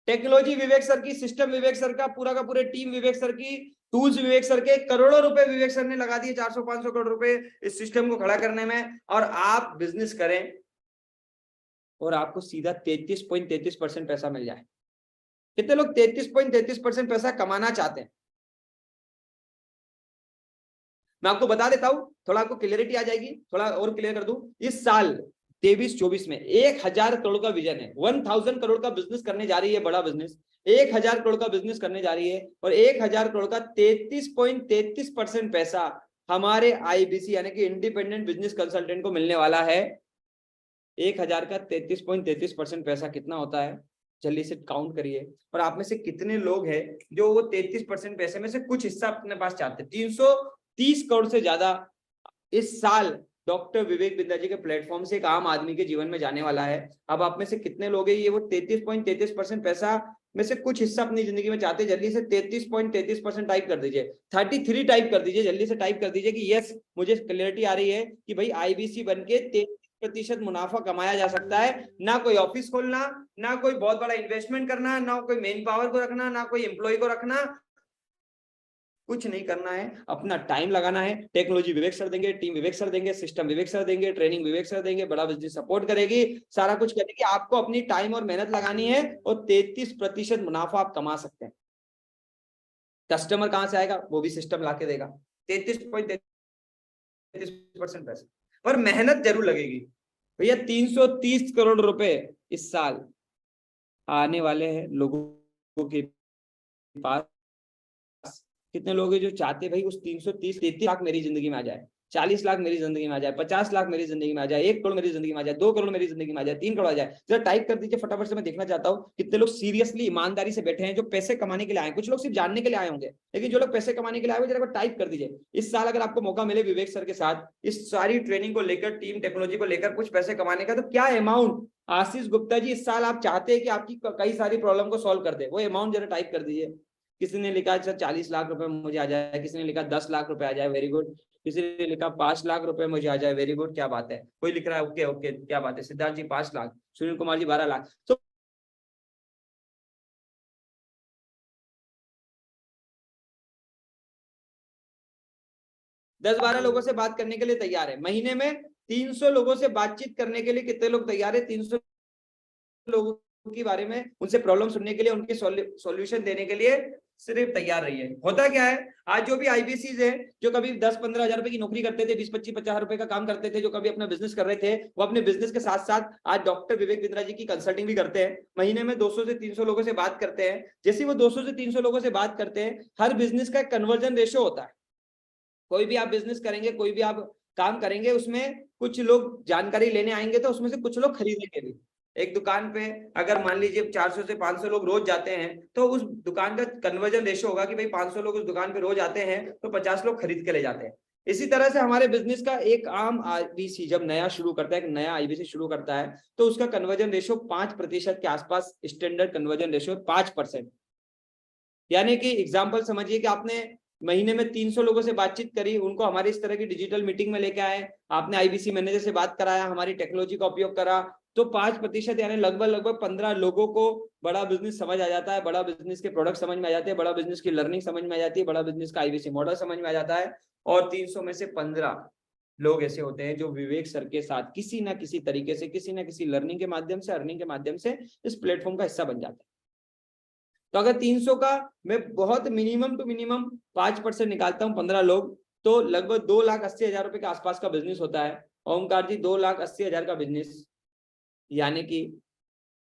टेक्नोलॉजी विवेक सर की, सिस्टम विवेक सर का, पूरा का पूरे टीम विवेक सर की, टूल्स विवेक सर के, करोड़ों रुपए विवेक सर ने लगा दिए, 400-500 करोड़ रुपए इस सिस्टम को खड़ा करने में, और आप बिजनेस करें और आपको सीधा 33.33% पैसा मिल जाए। कितने लोग 33.33% पैसा कमाना चाहते हैं? मैं आपको बता देता हूं, थोड़ा आपको क्लियरिटी आ जाएगी, थोड़ा और क्लियर कर दूं। इस साल 23-24 में 1000 करोड़ का विजन है, 1000 करोड़ का बिजनेस करने जा रही है, बड़ा बिजनेस 1000 करोड़ का बिजनेस करने जा रही है, और 1000 करोड़ का 33.33% पैसा हमारे आईबीसी यानी कि इंडिपेंडेंट बिजनेस कंसल्टेंट को मिलने वाला है। 1000 का 33.33% पैसा कितना होता है? जल्दी से काउंट करिए। और आप में से कितने लोग हैं जो वो 33% पैसे में से कुछ हिस्सा अपने पास चाहते हैं? 330 करोड़ से ज्यादा इस साल डॉक्टर विवेक बिंद्रा जी के प्लेटफॉर्म से एक आम आदमी के जीवन में जाने वाला है। अब आप में से कितने लोग हैं ये वो 33.33% पैसा में से कुछ हिस्सा अपनी जिंदगी में चाहते हैं? जल्दी से 33.33% टाइप कर दीजिए, 33 टाइप कर दीजिए, जल्दी से टाइप कर दीजिए कि यस मुझे क्लियरिटी आ रही है कि भाई आईबीसी बनके 33% मुनाफा कमाया जा सकता है। ना कोई ऑफिस खोलना, ना कोई बहुत बड़ा इन्वेस्टमेंट करना, ना कोई मेन पावर को रखना, ना कोई एम्प्लॉय को रखना, कुछ नहीं करना है, अपना टाइम लगाना है। टेक्नोलॉजी विवेक सर देंगे, टीम विवेक सर देंगे, सिस्टम विवेक सर देंगे, ट्रेनिंग विवेक सर देंगे, बड़ा बिजनेस सपोर्ट करेगी, सारा कुछ करेगी। आपको अपनी टाइम और मेहनत लगानी है और 33% मुनाफा आप कमा सकते हैं। कस्टमर कहां से आएगा? वो भी सिस्टम ला के देगा। 33.33% पैसा, पर मेहनत जरूर लगेगी भैया। 330 करोड़ रुपए इस साल आने वाले हैं लोगों के पास। कितने लोग हैं जो चाहते भाई उस 33 लाख मेरी जिंदगी में आ जाए, 40 लाख मेरी जिंदगी में आ जाए, 50 लाख मेरी जिंदगी में आ जाए, 1 करोड़ मेरी जिंदगी में आ जाए, 2 करोड़ मेरी जिंदगी में आ जाए, 3 करोड़ आ जाए। जरा टाइप कर दीजिए फटाफट से, मैं देखना चाहता हूँ कितने लोग सीरियसली ईमानदारी से बैठे हैं जो पैसे कमाने के लिए आए। कुछ लोग सिर्फ जानने के लिए आए होंगे, लेकिन जो लोग पैसे कमाने के लिए आए हुए जरा टाइप कर दीजिए। इस साल अगर आपको मौका मिले विवेक सर के साथ इस सारी ट्रेनिंग को लेकर, टीम टेक्नोलॉजी को लेकर कुछ पैसे कमाने का, तो क्या अमाउंट आशीष गुप्ता जी इस साल आप चाहते हैं कि आपकी कई सारी प्रॉब्लम को सॉल्व कर दे? वो अमाउंट जरा टाइप कर दीजिए। किसी ने लिखा सर 40 लाख रुपए मुझे आ जाए, किसी ने लिखा 10 लाख रुपए आ जाए, वेरी गुड। किसी ने लिखा 5 लाख रुपए मुझे आ जाए, वेरी गुड, क्या बात है। कोई लिख रहा है ओके ओके क्या बात है। सिद्धार्थ जी 5 लाख, सुनील कुमार जी 12 लाख। तो दस 12 लोगों से बात करने के लिए तैयार है। महीने में 300 लोगों से बातचीत करने के लिए कितने लोग तैयार है? 300 लोगों के बारे में, उनसे प्रॉब्लम सुनने के लिए, उनके सॉल्यूशन देने के लिए सिर्फ तैयार रही है। होता क्या है, आज जो भी आईबीसीज है, जो कभी 10-15 हजार रुपए की नौकरी करते थे, 20-25-50 रुपए का काम करते थे, जो कभी अपना बिजनेस कर रहे थे, वो अपने बिजनेस के साथ साथ आज डॉक्टर विवेक बिंद्रा जी की कंसल्टिंग भी करते हैं। महीने में 200 से 300 लोगों से बात करते हैं। जैसे वो 200 से 300 लोगों से बात करते हैं, हर बिजनेस का एक कन्वर्जन रेशियो होता है। कोई भी आप बिजनेस करेंगे, कोई भी आप काम करेंगे, उसमें कुछ लोग जानकारी लेने आएंगे तो उसमें से कुछ लोग खरीदेंगे भी। एक दुकान पे अगर मान लीजिए 400 से 500 लोग रोज जाते हैं, तो उस दुकान का कन्वर्जन रेशियो होगा कि भाई 500 लोग उस दुकान पे रोज आते हैं तो 50 लोग खरीद के ले जाते हैं। इसी तरह से हमारे बिजनेस का एक आम आईबीसी जब नया शुरू करता है, एक नया आईबीसी शुरू करता है, तो उसका कन्वर्जन रेशियो 5% के आसपास, स्टैंडर्ड कन्वर्जन रेशियो 5%। यानी कि एग्जाम्पल समझिए कि आपने महीने में 300 लोगों से बातचीत करी, उनको हमारी इस तरह की डिजिटल मीटिंग में लेके आए, आपने आईबीसी मैनेजर से बात कराया, हमारी टेक्नोलॉजी का उपयोग करा, तो 5% यानी लगभग 15 लोगों को बड़ा बिजनेस समझ आ जाता है, बड़ा बिजनेस के प्रोडक्ट समझ में आ जाते हैं, बड़ा बिजनेस की लर्निंग समझ में आ जाती है, बड़ा बिजनेस का आईबीसी मॉडल समझ में आ जाता है। और 300 में से 15 लोग ऐसे होते हैं जो विवेक सर के साथ किसी ना किसी तरीके से, किसी ना किसी लर्निंग के माध्यम से, अर्निंग के माध्यम से इस प्लेटफॉर्म का हिस्सा बन जाते हैं। तो अगर 300 का मैं बहुत मिनिमम टू मिनिमम 5% निकालता हूँ, 15 लोग, तो लगभग 2,80,000 रुपए के आसपास का बिजनेस होता है। ओमकार जी 2,80,000 का बिजनेस, यानी कि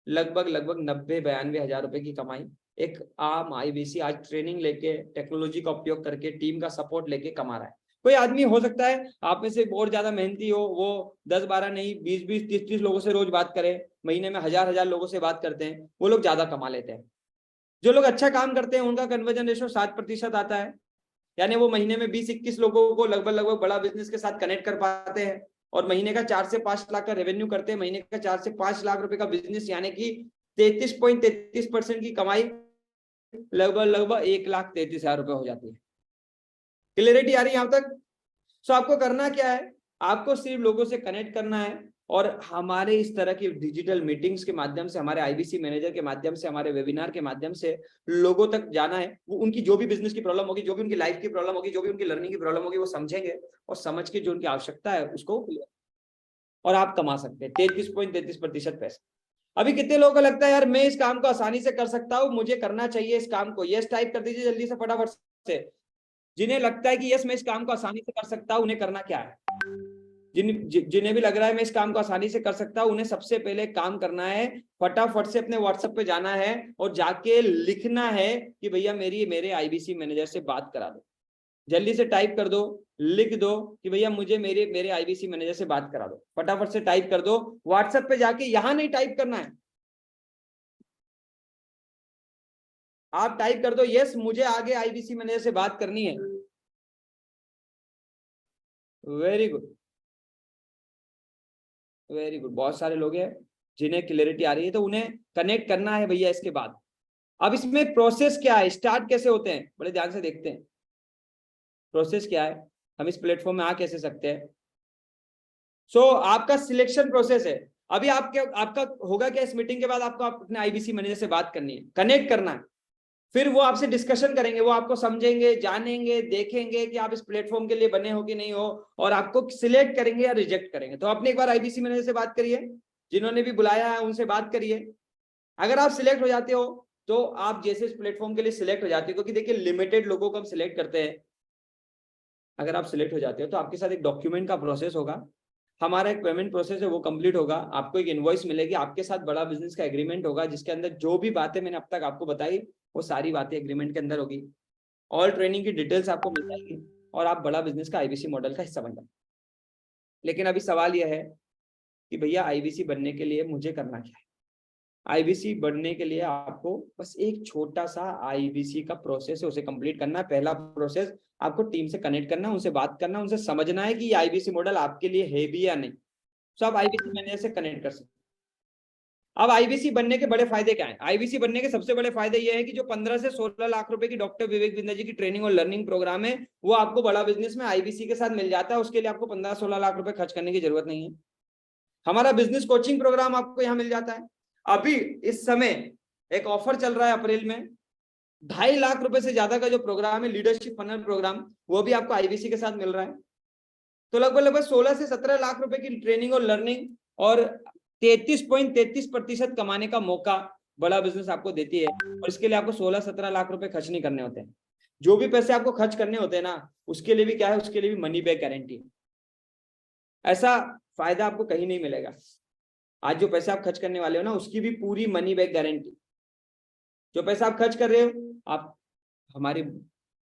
लगभग 90-92 हजार रुपए की कमाई एक आम आईबीसी आज ट्रेनिंग लेके, टेक्नोलॉजी का उपयोग करके, टीम का सपोर्ट लेके कमा रहा है। कोई आदमी हो सकता है आप में से बहुत ज्यादा मेहनती हो, वो 10-12 नहीं 20-20, 30-30 लोगों से रोज बात करे, महीने में 1000 लोगों से बात करते हैं, वो लोग ज्यादा कमा लेते हैं। जो लोग अच्छा काम करते हैं उनका कन्वर्जन रेशियो 7% आता है, यानी वो महीने में 20-21 लोगों को लगभग बड़ा बिजनेस के साथ कनेक्ट कर पाते हैं, और महीने का 4 से 5 लाख का रेवेन्यू करते हैं, महीने का 4 से 5 लाख रुपए का बिजनेस, यानी कि 33.33% की कमाई लगभग 1,33,000 रुपए हो जाती है। क्लियरिटी आ रही है यहां तक? सो आपको करना क्या है, आपको सिर्फ लोगों से कनेक्ट करना है, और हमारे इस तरह की डिजिटल मीटिंग्स के माध्यम से, हमारे आईबीसी मैनेजर के माध्यम से, हमारे वेबिनार के माध्यम से लोगों तक जाना है। वो उनकी जो भी बिजनेस की प्रॉब्लम होगी, जो भी उनकी लाइफ की प्रॉब्लम होगी, जो भी उनकी लर्निंग की प्रॉब्लम होगी, वो समझेंगे और समझ के जो उनकी आवश्यकता है उसको, और आप कमा सकते हैं 33.33% पैसा। अभी कितने लोगों को लगता है यार मैं इस काम को आसानी से कर सकता हूँ, मुझे करना चाहिए इस काम को? यस टाइप कर दीजिए जल्दी से, फटाफट से। जिन्हें लगता है कि यस मैं इस काम को आसानी से कर सकता हूँ, उन्हें करना क्या है? जिन्हें भी लग रहा है मैं इस काम को आसानी से कर सकता हूं, उन्हें सबसे पहले काम करना है, फटाफट से अपने व्हाट्सएप पे जाना है और जाके लिखना है कि भैया मेरे आईबीसी मैनेजर से बात करा दो। जल्दी से टाइप कर दो, लिख दो कि भैया मुझे मेरे आईबीसी मैनेजर से बात करा दो। फटाफट से टाइप कर दो व्हाट्सएप पे जाके, यहां नहीं टाइप करना है, आप टाइप कर दो यस मुझे आगे आईबीसी मैनेजर से बात करनी है। Very good, very good. बहुत सारे लोग हैं जिन्हें क्लियरिटी आ रही है, तो उन्हें कनेक्ट करना है भैया। इसके बाद अब इसमें प्रोसेस क्या है, स्टार्ट कैसे होते हैं, बड़े ध्यान से देखते हैं। प्रोसेस क्या है, हम इस प्लेटफॉर्म में आ कैसे सकते हैं। सो आपका सिलेक्शन प्रोसेस है। अभी आपका होगा क्या, इस मीटिंग के बाद आपको अपने आईबीसी मैनेजर से बात करनी है, कनेक्ट करना है, फिर वो आपसे डिस्कशन करेंगे, वो आपको समझेंगे, जानेंगे, देखेंगे कि आप इस प्लेटफॉर्म के लिए बने हो कि नहीं हो, और आपको सिलेक्ट करेंगे या रिजेक्ट करेंगे। तो आपने एक बार आईबीसी मैनेजर से बात करिए, जिन्होंने भी बुलाया है उनसे बात करिए। अगर आप सिलेक्ट हो जाते हो तो आप जैसे इस प्लेटफॉर्म के लिए सिलेक्ट हो जाते हो, क्योंकि देखिए लिमिटेड लोगों को हम सिलेक्ट करते हैं। अगर आप सिलेक्ट हो जाते हो तो आपके साथ एक डॉक्यूमेंट का प्रोसेस होगा, हमारा एक पेमेंट प्रोसेस है वो कंप्लीट होगा, आपको एक इनवॉइस मिलेगी, आपके साथ बड़ा बिजनेस का एग्रीमेंट होगा, जिसके अंदर जो भी बातें मैंने अब तक आपको बताई वो सारी बातें एग्रीमेंट के अंदर होगी। ऑल ट्रेनिंग की डिटेल्स आपको मिल जाएगी और आप बड़ा बिजनेस का आईबीसी मॉडल का हिस्सा बन जाएंगे। लेकिन अभी सवाल यह है कि भैया आईबीसी बनने के लिए मुझे करना क्या है। आईबीसी बनने के लिए आपको बस एक छोटा सा आईबीसी का प्रोसेस है, उसे कंप्लीट करना है। पहला प्रोसेस, आपको टीम से कनेक्ट करना, उनसे बात करना, उनसे समझना है कि ये आईबीसी मॉडल आपके लिए है भी या नहीं। तो आप आईबीसी मैनेजर से कनेक्ट कर सकते हैं। अब आईबीसी बनने के बड़े फायदे क्या हैं? आईबीसी बनने के सबसे बड़े फायदे ये है कि जो 15 से 16 लाख रुपए की डॉक्टर विवेक बिंद्रा जी की ट्रेनिंग और लर्निंग प्रोग्राम है, वो आपको बड़ा बिजनेस में आईबीसी के साथ मिल जाता है। उसके लिए आपको 15-16 लाख रुपए खर्च करने की जरूरत नहीं है। हमारा बिजनेस कोचिंग प्रोग्राम आपको यहाँ मिल जाता है। अभी इस समय एक ऑफर चल रहा है अप्रैल में, 2.5 लाख रुपए से ज्यादा का जो प्रोग्राम है लीडरशिप फनल प्रोग्राम, वो भी आपको आईबीसी के साथ मिल रहा है। तो लगभग 16 से 17 लाख रुपए की ट्रेनिंग और लर्निंग और 33.33% कमाने का मौका बड़ा बिजनेस आपको देती है। और इसके लिए आपको 16-17 लाख रुपए खर्च नहीं करने होते हैं। जो भी पैसे आपको खर्च करने होते हैं ना, उसके लिए भी क्या है, उसके लिए भी मनी बैक गारंटी है। ऐसा फायदा आपको कहीं नहीं मिलेगा। आज जो पैसे आप खर्च करने वाले हो ना, उसकी भी पूरी मनी बैक गारंटी। जो पैसा आप खर्च कर रहे हो, आप हमारे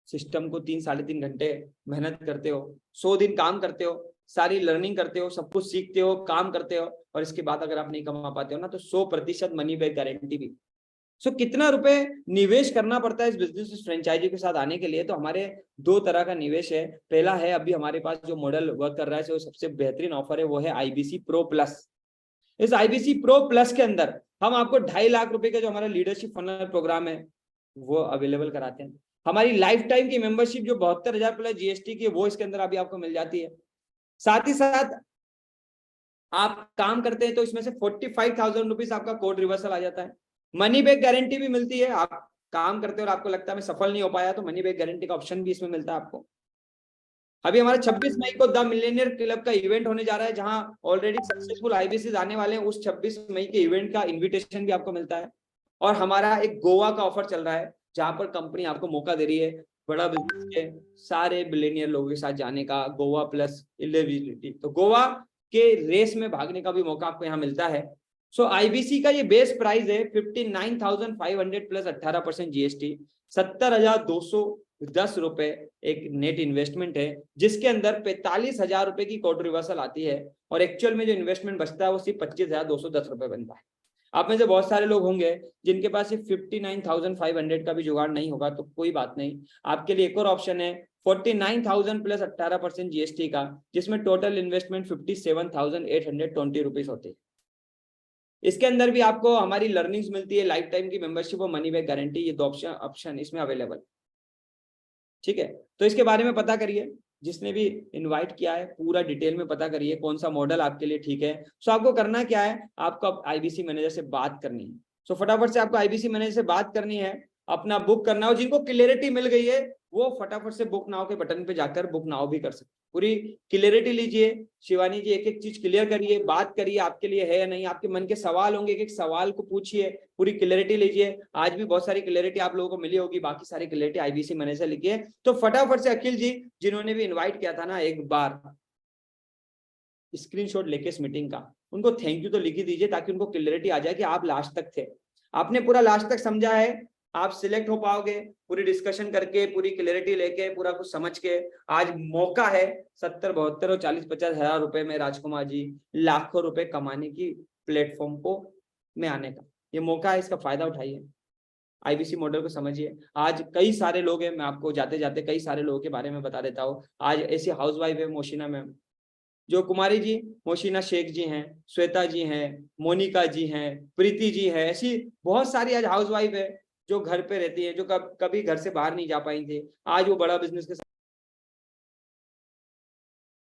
सिस्टम को 3-3.5 घंटे मेहनत करते हो, 100 दिन काम करते हो, सारी लर्निंग करते हो, सब कुछ सीखते हो, काम करते हो, और इसके बाद अगर आप नहीं कमा पाते हो ना, तो 100% मनी बैक गारंटी भी। सो कितना रुपए निवेश करना पड़ता है इस बिजनेस, इस फ्रेंचाइजी के साथ आने के लिए? तो हमारे 2 तरह का निवेश है। पहला है, अभी हमारे पास जो मॉडल वर्क कर रहा है, जो सबसे बेहतरीन ऑफर है, वो है आईबीसी प्रो प्लस। इस आईबीसी प्रो प्लस के अंदर हम आपको 2.5 लाख रुपए का जो हमारा लीडरशिप फनल प्रोग्राम है वो अवेलेबल कराते हैं। हमारी लाइफ टाइम की मेंबरशिप जो 72,000 प्लस जीएसटी की, वो इसके अंदर अभी आपको मिल जाती है। साथ ही साथ आप काम करते हैं तो इसमें से 45,000 रुपीज आपका कोड रिवर्सल आ जाता है। मनी बैक गारंटी भी मिलती है। आप काम करते हो और आपको लगता है मैं सफल नहीं हो पाया, तो मनी बैक गारंटी का ऑप्शन भी इसमें मिलता है आपको। अभी हमारा 26 मई को द मिलेनियर क्लब का इवेंट होने जा रहा है, जहां ऑलरेडी सक्सेसफुल आईबीसी आने वाले हैं। उस 26 मई के इवेंट का इन्विटेशन भी आपको मिलता है। और हमारा एक गोवा का ऑफर चल रहा है, जहां पर कंपनी आपको मौका दे रही है बड़ा बिजनेस के सारे बिलियनियर लोगों के साथ जाने का, गोवा प्लस एलिजिबिलिटी। तो गोवा के रेस में भागने का भी मौका आपको यहाँ मिलता है। सो आईबीसी का ये बेस प्राइस है 59,500 प्लस 18% जीएसटी, 70,210 रुपए एक नेट इन्वेस्टमेंट है, जिसके अंदर 45,000 रुपए की कोड रिवर्सल आती है। और एक्चुअल में जो इन्वेस्टमेंट बचता है वो सिर्फ 25,210 रुपए बनता है। आप में से बहुत सारे लोग होंगे जिनके पास सिर्फ 59,500 का भी जुगाड़ नहीं होगा, तो कोई बात नहीं, आपके लिए एक और ऑप्शन है 49,000 प्लस 18% जीएसटी का, जिसमें टोटल इन्वेस्टमेंट 57,820 रुपीज होती है। इसके अंदर भी आपको हमारी लर्निंग्स मिलती है, लाइफ टाइम की मेंबरशिप और मनी बैक गारंटी, ये 2 ऑप्शन इसमें अवेलेबल। ठीक है, तो इसके बारे में पता करिए, जिसने भी इनवाइट किया है पूरा डिटेल में पता करिए कौन सा मॉडल आपके लिए ठीक है। सो आपको करना क्या है, आपको आईबीसी मैनेजर से बात करनी है। सो फटाफट से आपको आईबीसी मैनेजर से बात करनी है, अपना बुक करना हो। जिनको क्लियरिटी मिल गई है वो फटाफट से बुक नाउ के बटन पे जाकर बुक नाउ भी कर सकते। पूरी क्लियरिटी लीजिए, शिवानी जी एक एक चीज क्लियर करिए, बात करिए आपके लिए है या नहीं, आपके मन के सवाल होंगे, एक एक सवाल को पूछिए, पूरी क्लियरिटी लीजिए। आज भी बहुत सारी क्लियरिटी आप लोगों को मिली होगी, बाकी सारी क्लियरिटी आईबीसी मैनेजर लिखिए। तो फटाफट से अखिल जी, जिन्होंने भी इन्वाइट किया था ना, एक बार स्क्रीनशॉट लेके इस मीटिंग का, उनको थैंक यू तो लिख ही दीजिए, ताकि उनको क्लियरिटी आ जाए कि आप लास्ट तक थे, आपने पूरा लास्ट तक समझा है, आप सिलेक्ट हो पाओगे पूरी डिस्कशन करके, पूरी क्लियरिटी लेके, पूरा कुछ समझ के। आज मौका है 70, 72 और 40-50 हजार रुपए में राजकुमार जी लाखों रुपए कमाने की प्लेटफॉर्म को में आने का ये मौका है, इसका फायदा उठाइए, आईबीसी मॉडल को समझिए। आज कई सारे लोग हैं, मैं आपको जाते जाते कई सारे लोगों के बारे में बता देता हूँ। आज ऐसी हाउसवाइफ है मोशिना मैम, जो कुमारी जी, मोशिना शेख जी हैं, श्वेता जी हैं, मोनिका जी हैं, प्रीति जी हैं, ऐसी बहुत सारी आज हाउसवाइफ है जो घर पे रहती है, जो कभी घर से बाहर नहीं जा पाई थी। आज वो बड़ा बिजनेस के